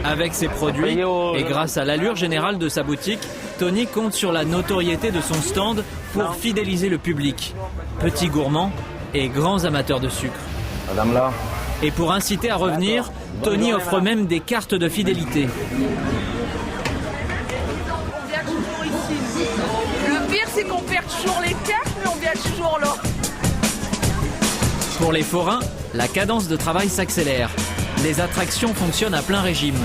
Avec ses produits et grâce à l'allure générale de sa boutique, Tony compte sur la notoriété de son stand pour fidéliser le public. Petits gourmands et grands amateurs de sucre. Madame là. Et pour inciter à revenir, Tony offre même des cartes de fidélité. On vient toujours ici. Le pire, c'est qu'on perd toujours les cartes, mais on vient toujours là. Pour les forains, la cadence de travail s'accélère. Les attractions fonctionnent à plein régime.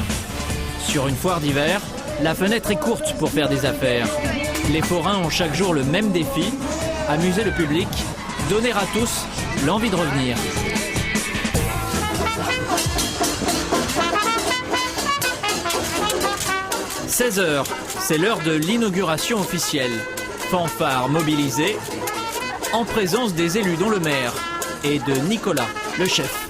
Sur une foire d'hiver, la fenêtre est courte pour faire des affaires. Les forains ont chaque jour le même défi, amuser le public, donner à tous l'envie de revenir. « 16h, c'est l'heure de l'inauguration officielle. Fanfare mobilisée, en présence des élus dont le maire et de Nicolas, le chef.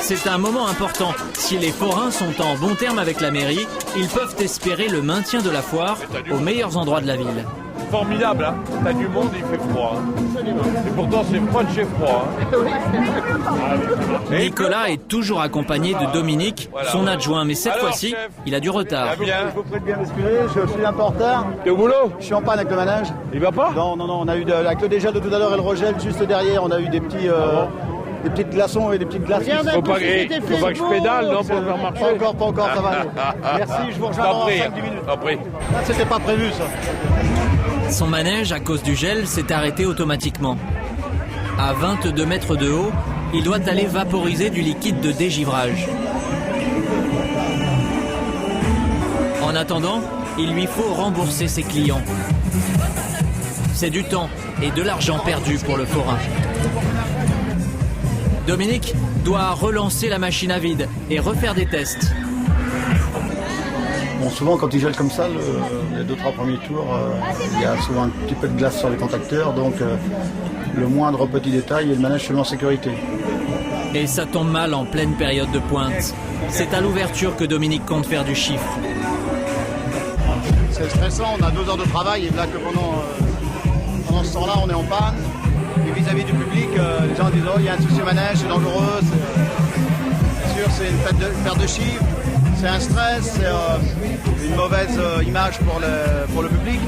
C'est un moment important. Si les forains sont en bon terme avec la mairie, ils peuvent espérer le maintien de la foire aux meilleurs endroits de la ville. Formidable, hein. T'as du monde, il fait froid. Hein. Et pourtant, c'est froid de chez froid. Hein. Nicolas est toujours accompagné de Dominique, son adjoint, mais cette fois-ci, il a du retard. Je vous prie de bien m'excuser, je suis un peu en retard. T'es au boulot? Je suis en panne avec le manège. Il va pas? Non, on a eu avec le dégel de tout à l'heure et le regel juste derrière, on a eu des petits... des petites glaçons et des petites glaces. Faut pas que je pédale, non, pour le faire marcher. Pas encore, ça va aller. Merci, je vous rejoins dans 5-10 minutes. C'était pas prévu, ça. Son manège, à cause du gel, s'est arrêté automatiquement. À 22 mètres de haut, il doit aller vaporiser du liquide de dégivrage. En attendant, il lui faut rembourser ses clients. C'est du temps et de l'argent perdu pour le forain. Dominique doit relancer la machine à vide et refaire des tests. Bon, souvent, quand il gèle comme ça, les 2-3 premiers tours, il y a souvent un petit peu de glace sur les contacteurs, donc le moindre petit détail et le manège se met en sécurité. Et ça tombe mal en pleine période de pointe. C'est à l'ouverture que Dominique compte faire du chiffre. C'est stressant, on a 2 heures de travail et là que pendant ce temps-là, on est en panne. Et vis-à-vis du public, les gens disent « Oh, il y a un souci au manège, c'est dangereux, bien sûr, c'est une perte de chiffre. C'est un stress, c'est une mauvaise image pour le public. »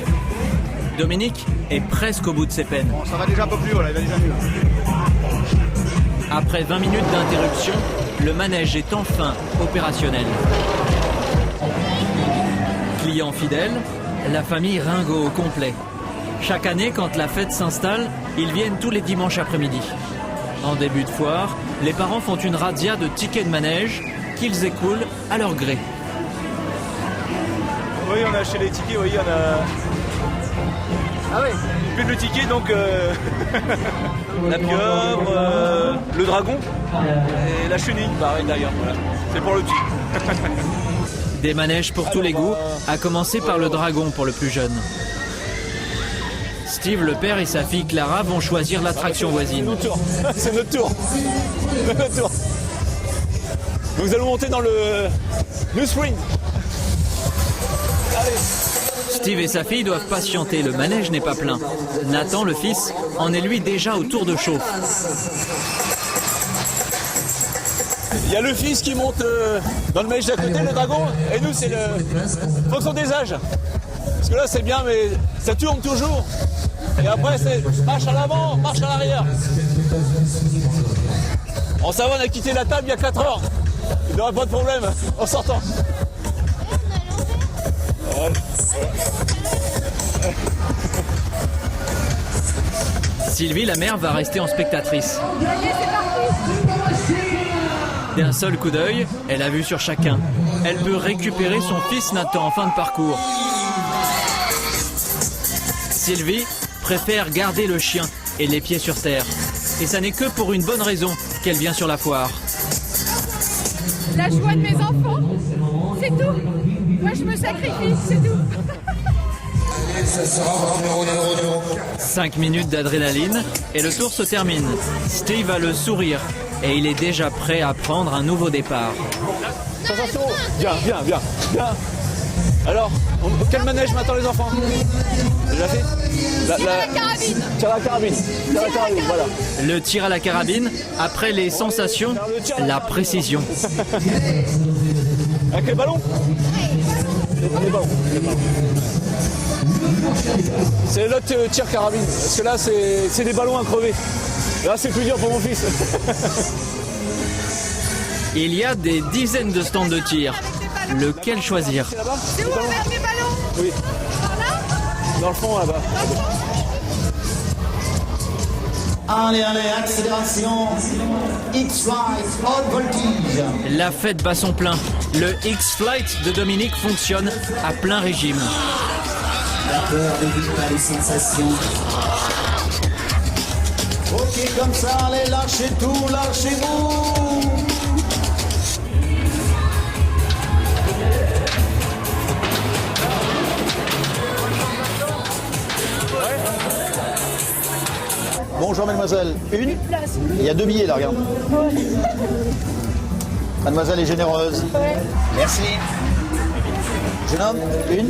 Dominique est presque au bout de ses peines. Bon, ça va déjà un peu plus haut, là, il va déjà mieux. Après 20 minutes d'interruption, le manège est enfin opérationnel. Client fidèle, la famille Ringot au complet. Chaque année, quand la fête s'installe, ils viennent tous les dimanches après-midi. En début de foire, les parents font une razzia de tickets de manège qu'ils écoulent à leur gré. Oui, on a acheté les tickets, oui, on a... Ah oui, plus de tickets, donc la pieuvre, le dragon et la chenille, pareil d'ailleurs, voilà. C'est pour le petit. Des manèges pour tous les goûts, à commencer par le dragon pour le plus jeune. Steve, le père, et sa fille Clara vont choisir l'attraction voisine. C'est notre tour. Notre tour. Nous allons monter dans le spring. Allez. Steve et sa fille doivent patienter, le manège n'est pas plein. Nathan, le fils, en est lui déjà au tour de chauffe. Il y a le fils qui monte dans le manège d'à côté, le dragon, et nous c'est le fonction des âges. Parce que là c'est bien, mais ça tourne toujours. Et après c'est marche à l'avant, marche à l'arrière. On savait, on a quitté la table il y a 4 heures. Il n'y aura pas de problème en sortant. Sylvie, la mère, va rester en spectatrice. D'un seul coup d'œil, elle a vu sur chacun. Elle peut récupérer son fils Nathan en fin de parcours. Sylvie préfère garder le chien et les pieds sur terre. Et ça n'est que pour une bonne raison qu'elle vient sur la foire. La joie de mes enfants, c'est tout. Moi je me sacrifie, c'est tout. 5 minutes d'adrénaline et le tour se termine. Steve a le sourire et il est déjà prêt à prendre un nouveau départ. Attention, viens. Alors, quel manège m'attend les enfants? Déjà fait? La carabine. Tire à la carabine. Voilà. Le tir à la carabine, après les sensations, la précision. Avec les ballons? Les ballons. C'est l'autre tir carabine. Parce que là, c'est des ballons à crever. Là, c'est plus dur pour mon fils. Il y a des dizaines de stands de tir. Lequel choisir? C'est où on met les ballons? Oui. Dans le fond, là-bas. Allez, accélération. X-Flight, haute voltige. La fête bat son plein. Le X-Flight de Dominique fonctionne à plein régime. La peur n'évite pas les sensations. Ok, comme ça, allez, lâchez tout, lâchez-vous. Bonjour mademoiselle, une. Il y a 2 billets là, regarde. Mademoiselle est généreuse. Merci. Jeune homme, une.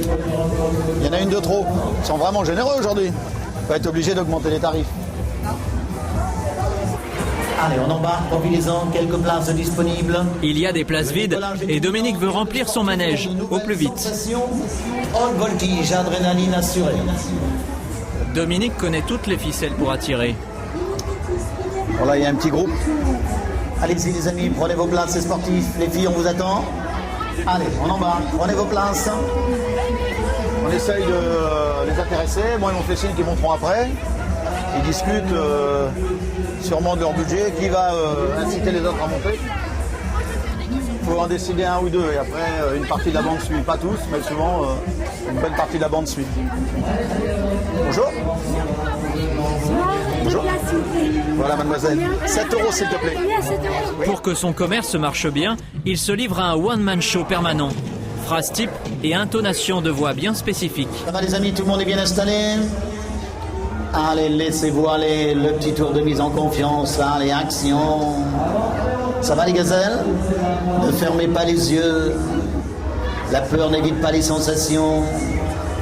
Il y en a une de trop. Ils sont vraiment généreux aujourd'hui. On va être obligé d'augmenter les tarifs. Allez, on embarque, profitez-en, quelques places disponibles. Il y a des places vides et Dominique veut remplir son manège au plus vite. Haute voltige, adrénaline assurée. Dominique connaît toutes les ficelles pour attirer. Voilà, il y a un petit groupe. Allez-y les amis, prenez vos places, c'est sportif. Les filles, on vous attend. Allez, on embarque, prenez vos places. On essaye de les intéresser. Bon, ils m'ont fait signe qu'ils monteront après. Ils discutent sûrement de leur budget, qui va inciter les autres à monter. Il faut en décider un ou deux et après une partie de la bande suit. Pas tous, mais souvent une bonne partie de la bande suit. Bonjour. Bonjour. Voilà mademoiselle. 7 € s'il te plaît. Pour que son commerce marche bien, il se livre à un one-man show permanent. Phrases type et intonation de voix bien spécifiques. Ça va les amis, tout le monde est bien installé? Allez, laissez-vous aller, le petit tour de mise en confiance, allez, action. Ça va les gazelles? Ne fermez pas les yeux. La peur n'évite pas les sensations.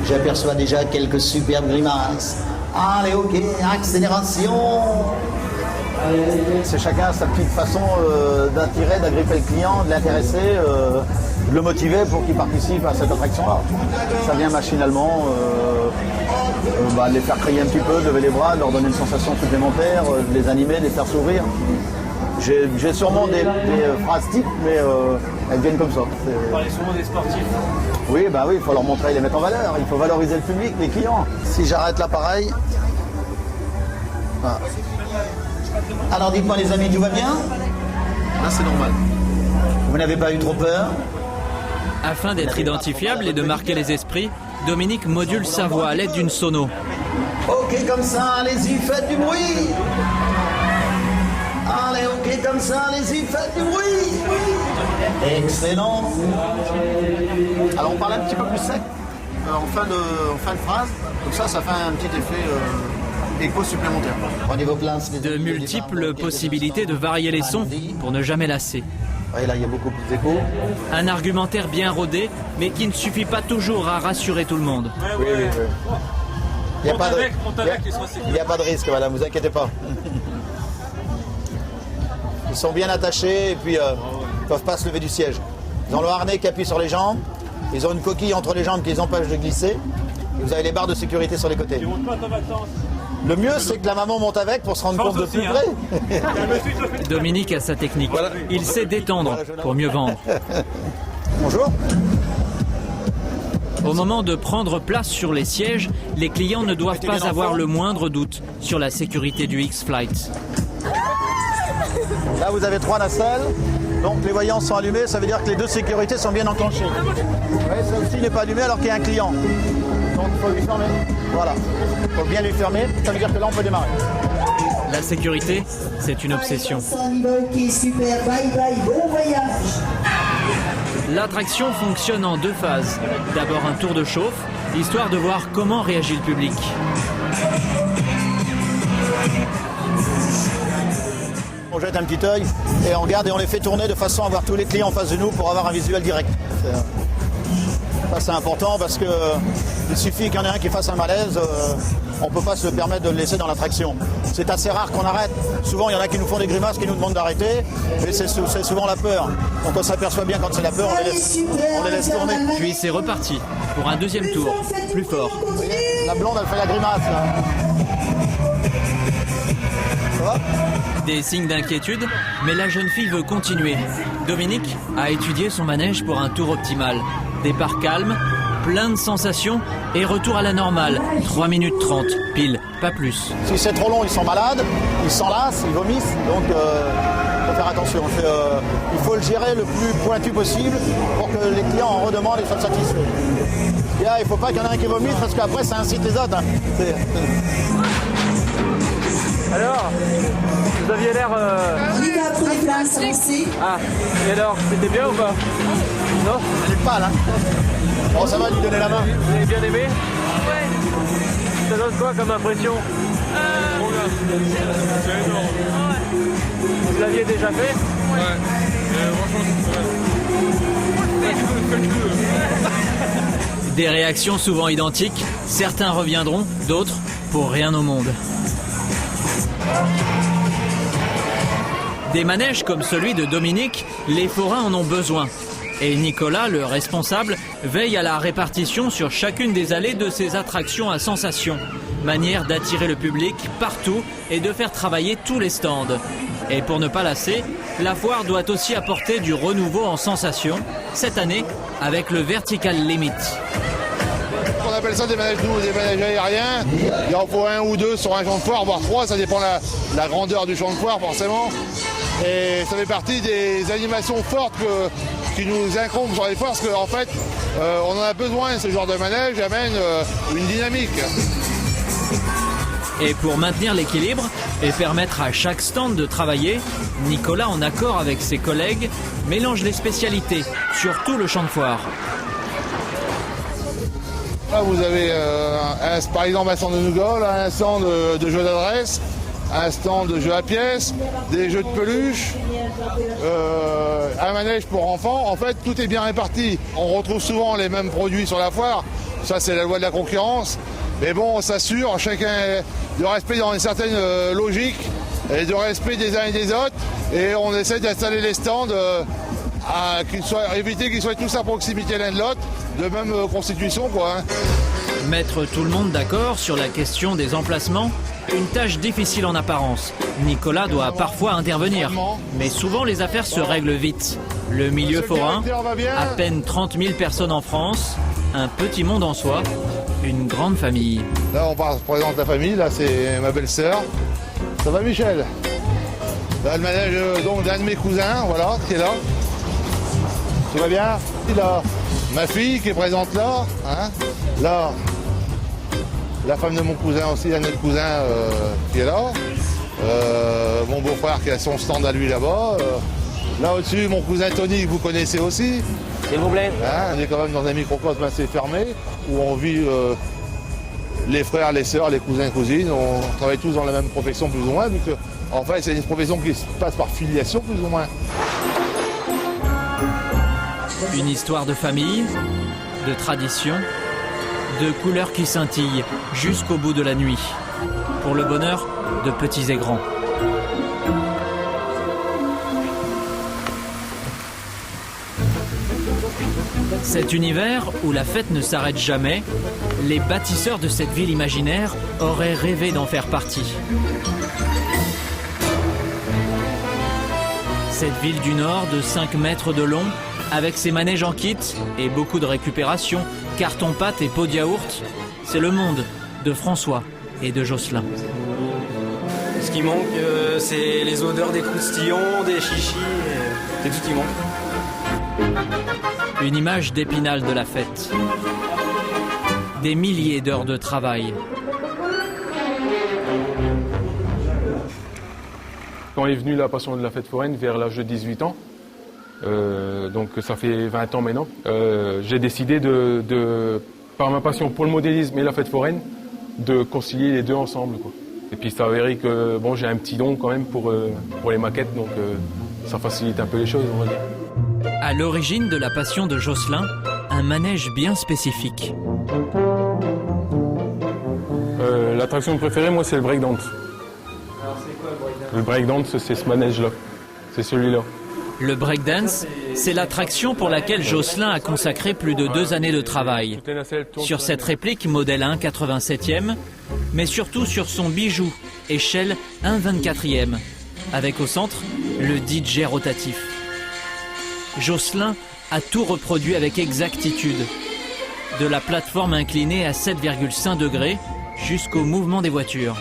J'aperçois déjà quelques superbes grimaces. Allez, ok, accélération. C'est chacun sa petite façon d'attirer, d'agripper le client, de l'intéresser, de le motiver pour qu'il participe à cette attraction-là. Ça vient machinalement, de les faire crier un petit peu, de lever les bras, de leur donner une sensation supplémentaire, de les animer, de les faire sourire. J'ai sûrement des phrases types, mais elles viennent comme ça. Vous parlez souvent des sportifs. Oui, il faut leur montrer, les mettre en valeur. Il faut valoriser le public, les clients. Si j'arrête là, pareil. Voilà. Alors dites-moi les amis, tout va bien? Là c'est normal. Vous n'avez pas eu trop peur? Afin d'être identifiable et de marquer les esprits, Dominique module sa voix à l'aide d'une sono. Ok comme ça, allez-y, faites du bruit. Allez, ok comme ça, allez-y, faites du bruit. Excellent. Alors on parle un petit peu plus sec en fin de phrase. Comme ça fait un petit effet écho supplémentaire. Prenez vos places. De multiples possibilités de varier les sons pour ne jamais lasser. Oui, là il y a beaucoup plus d'écho. Un argumentaire bien rodé, mais qui ne suffit pas toujours à rassurer tout le monde. Oui. Il n'y a pas de risque, madame, vous inquiétez pas. Ils sont bien attachés et puis ils ne peuvent pas se lever du siège. Ils ont le harnais qui appuie sur les jambes, ils ont une coquille entre les jambes qui les empêche de glisser, et vous avez les barres de sécurité sur les côtés. Le mieux, c'est que la maman monte avec pour se rendre compte de plus près. Dominique a sa technique. Il sait détendre pour mieux vendre. Bonjour. Au moment de prendre place sur les sièges, les clients ne doivent pas avoir le moindre doute sur la sécurité du X-Flight. Là, vous avez 3 nacelles. Donc les voyants sont allumés, ça veut dire que les 2 sécurités sont bien enclenchées. Ouais, ça aussi n'est pas allumé alors qu'il y a un client. Donc il faut lui fermer. Voilà. Il faut bien lui fermer, ça veut dire que là on peut démarrer. La sécurité, c'est une obsession. Super, bye bye, bon voyage. L'attraction fonctionne en 2 phases. D'abord un tour de chauffe, histoire de voir comment réagit le public. On jette un petit œil et on regarde et on les fait tourner de façon à voir tous les clients en face de nous pour avoir un visuel direct. Ça c'est important parce que il suffit qu'il y en ait un qui fasse un malaise, on ne peut pas se permettre de le laisser dans l'attraction. C'est assez rare qu'on arrête. Souvent il y en a qui nous font des grimaces, qui nous demandent d'arrêter, mais c'est souvent la peur. Donc on s'aperçoit bien quand c'est la peur, on les laisse tourner. Puis c'est reparti pour un deuxième tour, plus fort. La blonde elle fait la grimace là. Ça va ? Des signes d'inquiétude, mais la jeune fille veut continuer. Dominique a étudié son manège pour un tour optimal. Départ calme, plein de sensations et retour à la normale. 3 minutes 30, pile, pas plus. Si c'est trop long, ils sont malades, ils s'enlacent, ils vomissent, donc il faut faire attention. Il faut le gérer le plus pointu possible pour que les clients en redemandent et soient satisfaits. Et là, il ne faut pas qu'il y en ait un qui vomisse parce qu'après ça incite les autres. Alors, vous aviez l'air... Ah, et alors, c'était bien ou pas? Non? C'est pas là. Bon, ça va lui donner la main. Vous avez bien aimé? Ouais. Ça donne quoi comme impression? C'est énorme. Vous l'aviez déjà fait? Ouais. Des réactions souvent identiques, certains reviendront, d'autres pour rien au monde. Des manèges comme celui de Dominique, les forains en ont besoin. Et Nicolas, le responsable, veille à la répartition sur chacune des allées de ces attractions à sensations. Manière d'attirer le public partout et de faire travailler tous les stands. Et pour ne pas lasser, la foire doit aussi apporter du renouveau en sensations, cette année avec le Vertical Limit. On appelle ça des manèges aériens. Il en faut un ou deux sur un champ de foire, voire trois, ça dépend de la grandeur du champ de foire forcément. Et ça fait partie des animations fortes qui nous incombent sur les foires, parce qu'en fait, on en a besoin, ce genre de manège amène une dynamique. Et pour maintenir l'équilibre et permettre à chaque stand de travailler, Nicolas, en accord avec ses collègues, mélange les spécialités sur tout le champ de foire. Là, vous avez par exemple un stand de nougat, là, un stand de jeux d'adresse, un stand de jeux à pièces, des jeux de peluche, un manège pour enfants. En fait, tout est bien réparti. On retrouve souvent les mêmes produits sur la foire. Ça, c'est la loi de la concurrence. Mais bon, on s'assure chacun de respect dans une certaine logique et de respect des uns et des autres. Et on essaie d'installer les stands éviter qu'ils soient tous à proximité l'un de l'autre, de même constitution, quoi. Mettre tout le monde d'accord sur la question des emplacements, une tâche difficile en apparence. Nicolas doit parfois intervenir, mais souvent les affaires se règlent vite. Le milieu forain, à peine 30 000 personnes en France, un petit monde en soi, une grande famille. Là, on présente la famille, là c'est ma belle-sœur. Ça va, Michel? Là, le manège donc d'un de mes cousins, voilà, qui est là. Tout va bien? Il a ma fille qui est présente là, hein. Là, la femme de mon cousin aussi, un autre cousin qui est là. Mon beau-frère qui a son stand à lui là-bas. Là au-dessus, mon cousin Tony, que vous connaissez aussi. S'il vous plaît. Hein, on est quand même dans un microcosme assez fermé, où on vit les frères, les sœurs, les cousins, cousines. On travaille tous dans la même profession plus ou moins. Donc, en fait, c'est une profession qui se passe par filiation plus ou moins. Une histoire de famille, de tradition, de couleurs qui scintillent jusqu'au bout de la nuit. Pour le bonheur de petits et grands. Cet univers où la fête ne s'arrête jamais, les bâtisseurs de cette ville imaginaire auraient rêvé d'en faire partie. Cette ville du Nord de 5 mètres de long, avec ses manèges en kit et beaucoup de récupération, carton-pâte et pot de yaourt, c'est le monde de François et de Jocelyn. Ce qui manque, c'est les odeurs des croustillons, des chichis, c'est tout ce qui manque. Une image d'Épinal de la fête. Des milliers d'heures de travail. Quand est venue la passion de la fête foraine vers l'âge de 18 ans, donc ça fait 20 ans maintenant, j'ai décidé par ma passion pour le modélisme et la fête foraine, de concilier les deux ensemble, quoi. Et puis ça avéré que bon, j'ai un petit don quand même pour les maquettes, donc ça facilite un peu les choses, on va dire. À l'origine de la passion de Jocelyn, un manège bien spécifique. L'attraction préférée, moi, c'est le breakdance. Alors c'est quoi le breakdance? Le breakdance, c'est ce manège-là. C'est celui-là. Le breakdance, c'est l'attraction pour laquelle Jocelyn a consacré plus de 2 années de travail. Sur cette réplique modèle 1,87e, mais surtout sur son bijou, échelle 1,24e, avec au centre le DJ rotatif. Jocelyn a tout reproduit avec exactitude, de la plateforme inclinée à 7,5 degrés jusqu'au mouvement des voitures.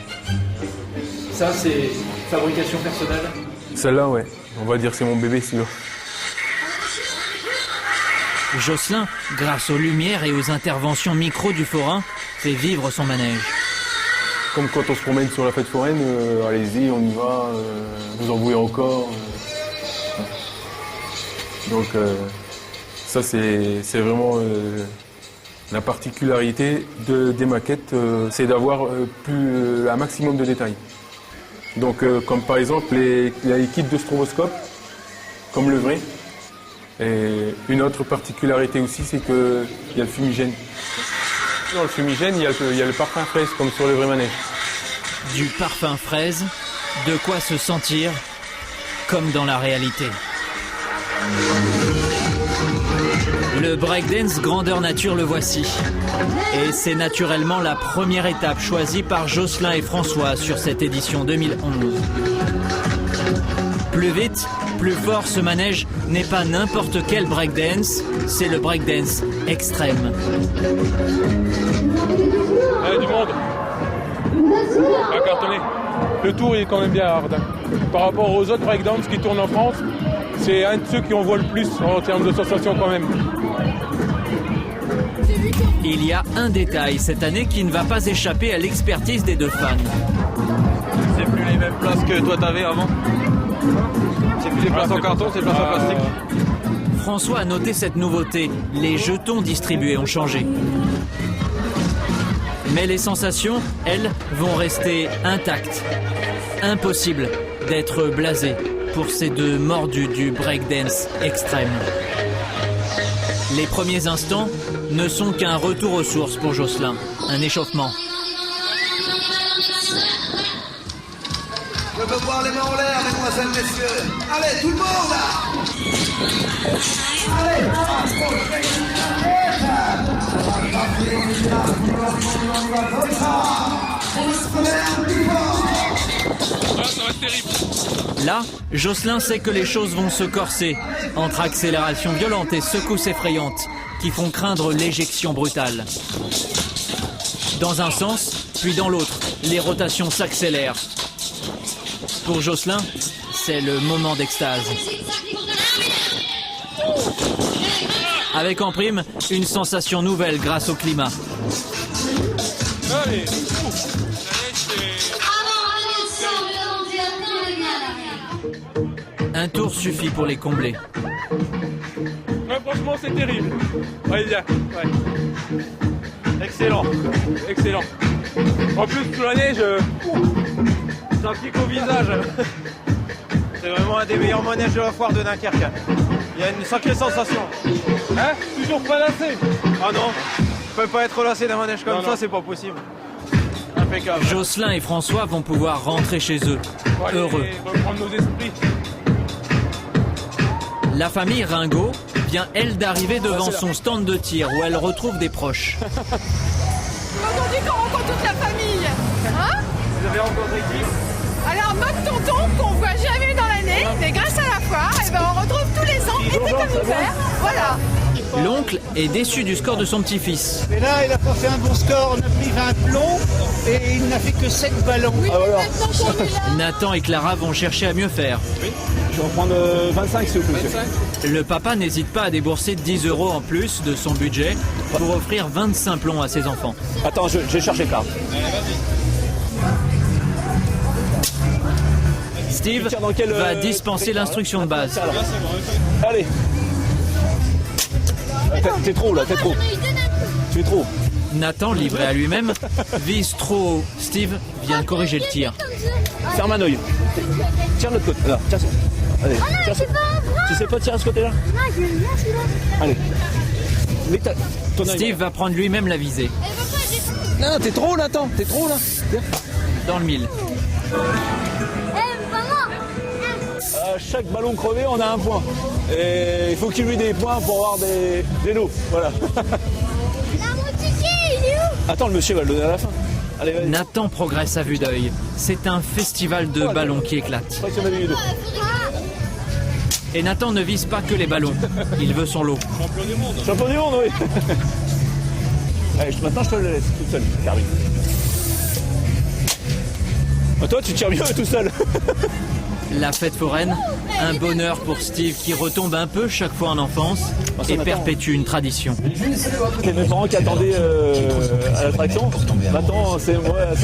Ça, c'est fabrication personnelle? Celle-là, ouais. On va dire c'est mon bébé, celui-là. Jocelyn, grâce aux lumières et aux interventions micro du forain, fait vivre son manège. Comme quand on se promène sur la fête foraine, allez-y, on y va, vous en voulez encore. Donc ça, c'est vraiment la particularité des maquettes, c'est d'avoir un maximum de détails. Donc comme par exemple les kits de stroboscope, comme le vrai. Et une autre particularité aussi, c'est qu'il y a le fumigène. Dans le fumigène, il y a le parfum fraise, comme sur le vrai manège. Du parfum fraise, de quoi se sentir comme dans la réalité. Le breakdance grandeur nature, le voici. Et c'est naturellement la première étape choisie par Jocelyn et François sur cette édition 2011. Plus vite, plus fort, ce manège n'est pas n'importe quel breakdance, c'est le breakdance extrême. Allez, du monde. À cartonner. Le tour il est quand même bien hard. Par rapport aux autres breakdance qui tournent en France, c'est un de ceux qui en voit le plus en termes de sensations quand même. Il y a un détail cette année qui ne va pas échapper à l'expertise des deux fans. C'est plus les mêmes places que toi t'avais avant. C'est plus les places en carton, c'est les places en plastique. François a noté cette nouveauté. Les jetons distribués ont changé. Mais les sensations, elles, vont rester intactes. Impossible d'être blasé pour ces deux mordus du breakdance extrême. Les premiers instants ne sont qu'un retour aux sources pour Jocelyn, un échauffement. Je veux voir les mains en l'air, mesdemoiselles, messieurs. Allez, tout le monde là. Allez, Là, Jocelyn sait que les choses vont se corser entre accélération violente et secousses effrayantes qui font craindre l'éjection brutale. Dans un sens, puis dans l'autre, les rotations s'accélèrent. Pour Jocelyn, c'est le moment d'extase. Avec en prime, une sensation nouvelle grâce au climat. Allez. Un tour suffit pour les combler. Ouais, franchement, c'est terrible. Ouais, bien. Ouais. Excellent. Excellent. En plus, sous la neige, ça pique au visage. C'est vraiment un des meilleurs manèges de la foire de Dunkerque. Il y a une sacrée sensation. Hein? Toujours pas lassé? Ah non, je peux pas être lassé d'un manège comme ça, c'est pas possible. Impeccable. Jocelyn et François vont pouvoir rentrer chez eux, heureux. Reprendre nos esprits. La famille Ringot vient, elle, d'arriver devant son stand de tir où elle retrouve des proches. Aujourd'hui qu'on rencontre toute la famille. Hein? Vous avez rencontré qui? Alors notre tonton qu'on voit jamais dans l'année, mais grâce à la foire, eh ben, on retrouve tous les ans, été comme hiver. Voilà. L'oncle est déçu du score de son petit-fils. Et là, il a pas fait un bon score, on a pris 20 plombs et il n'a fait que 7 ballons. Oui, Nathan et Clara vont chercher à mieux faire. Oui. Je vais en prendre 25 s'il vous plaît. Le papa n'hésite pas à débourser 10 € en plus de son budget pour offrir 25 plombs à ses enfants. Attends, je vais chercher Clara. Steve va dispenser l'instruction de base. Allez. T'es trop là, t'es trop. Tu es trop. Nathan, livré à lui-même, vise trop haut. Steve vient de corriger le tir. Ferme un œil. Tire de l'autre côté. Là, tiens. Allez, tiens. Tu sais pas tirer à ce côté-là? Non, je viens celui-là. Allez. Mets ton œil. Steve va prendre lui-même la visée. Non, t'es trop là, attends. T'es trop là. Dans le mille. À chaque ballon crevé, on a un point. Et il faut qu'il lui ait des points pour avoir des lots. Voilà. Attends, le monsieur va le donner à la fin. Allez, vas-y. Nathan progresse à vue d'œil. C'est un festival de ballons qui éclate. Et Nathan ne vise pas que les ballons. Il veut son lot. Champion du monde. Champion du monde, oui. Allez, maintenant je te le laisse tout seul, Carly. Toi, tu tires mieux tout seul. La fête foraine, un bonheur pour Steve qui retombe un peu chaque fois en enfance et perpétue une tradition. C'est mes parents qui attendaient à l'attraction. Maintenant, c'est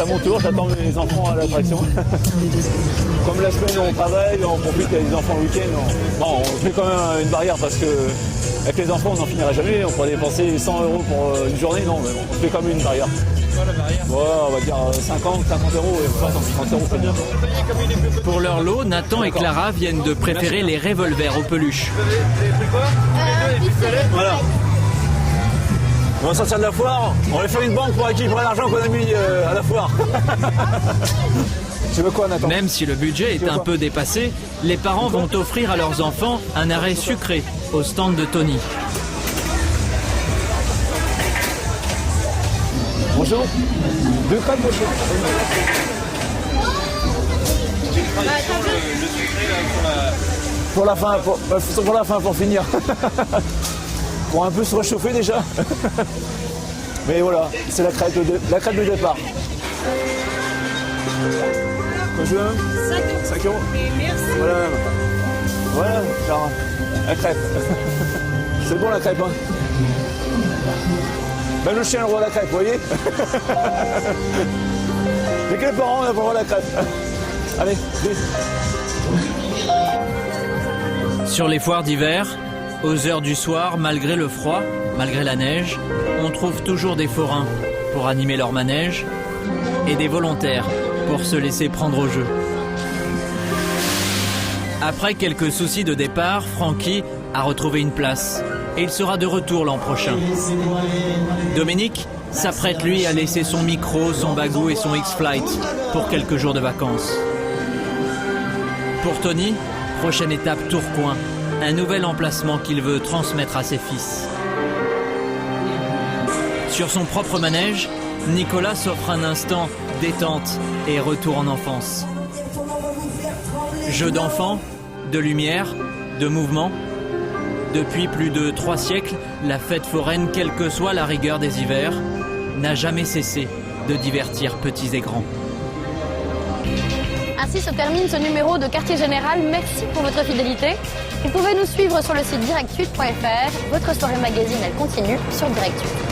à mon tour, j'attends mes enfants à l'attraction. Comme la semaine on travaille, on profite des enfants le week-end. Bon, on fait quand même une barrière parce que Avec les enfants, on n'en finirait jamais. On pourrait dépenser 100 € pour une journée. Non, mais on fait comme une barrière. Ouais, on va dire 50 €. 30 €, c'est bien. Pour leur lot, Nathan et Clara viennent de préférer les revolvers aux peluches. Voilà. On va sortir de la foire, on va faire une banque pour récupérer l'argent qu'on a mis à la foire. Tu veux quoi, Nathan? Même si le budget est un peu dépassé, les parents vont offrir à leurs enfants un arrêt sucré au stand de Tony. Bonjour. 2 crêpes de chocolat. Pour la fin, pour finir. Pour un peu se réchauffer déjà. Mais voilà, c'est la crêpe de départ. Quoi je veux? 5 €. Merci. Voilà, Clara. La crêpe. C'est bon la crêpe, hein? Même le chien a le droit à la crêpe, vous voyez? Mais quels parents n'ont pas le droit à la crêpe? Allez, vite. Sur les foires d'hiver, aux heures du soir, malgré le froid, malgré la neige, on trouve toujours des forains pour animer leur manège et des volontaires pour se laisser prendre au jeu. Après quelques soucis de départ, Francky a retrouvé une place et il sera de retour l'an prochain. Dominique s'apprête lui à laisser son micro, son bagou et son X-Flight pour quelques jours de vacances. Pour Tony, prochaine étape Tourcoing, un nouvel emplacement qu'il veut transmettre à ses fils. Sur son propre manège, Nicolas s'offre un instant détente et retour en enfance. Jeu d'enfant, de lumière, de mouvement. Depuis plus de 3 siècles, la fête foraine, quelle que soit la rigueur des hivers, n'a jamais cessé de divertir petits et grands. Ainsi se termine ce numéro de Quartier Général. Merci pour votre fidélité. Vous pouvez nous suivre sur le site directsud.fr. Votre soirée magazine, elle continue sur Direct Sud.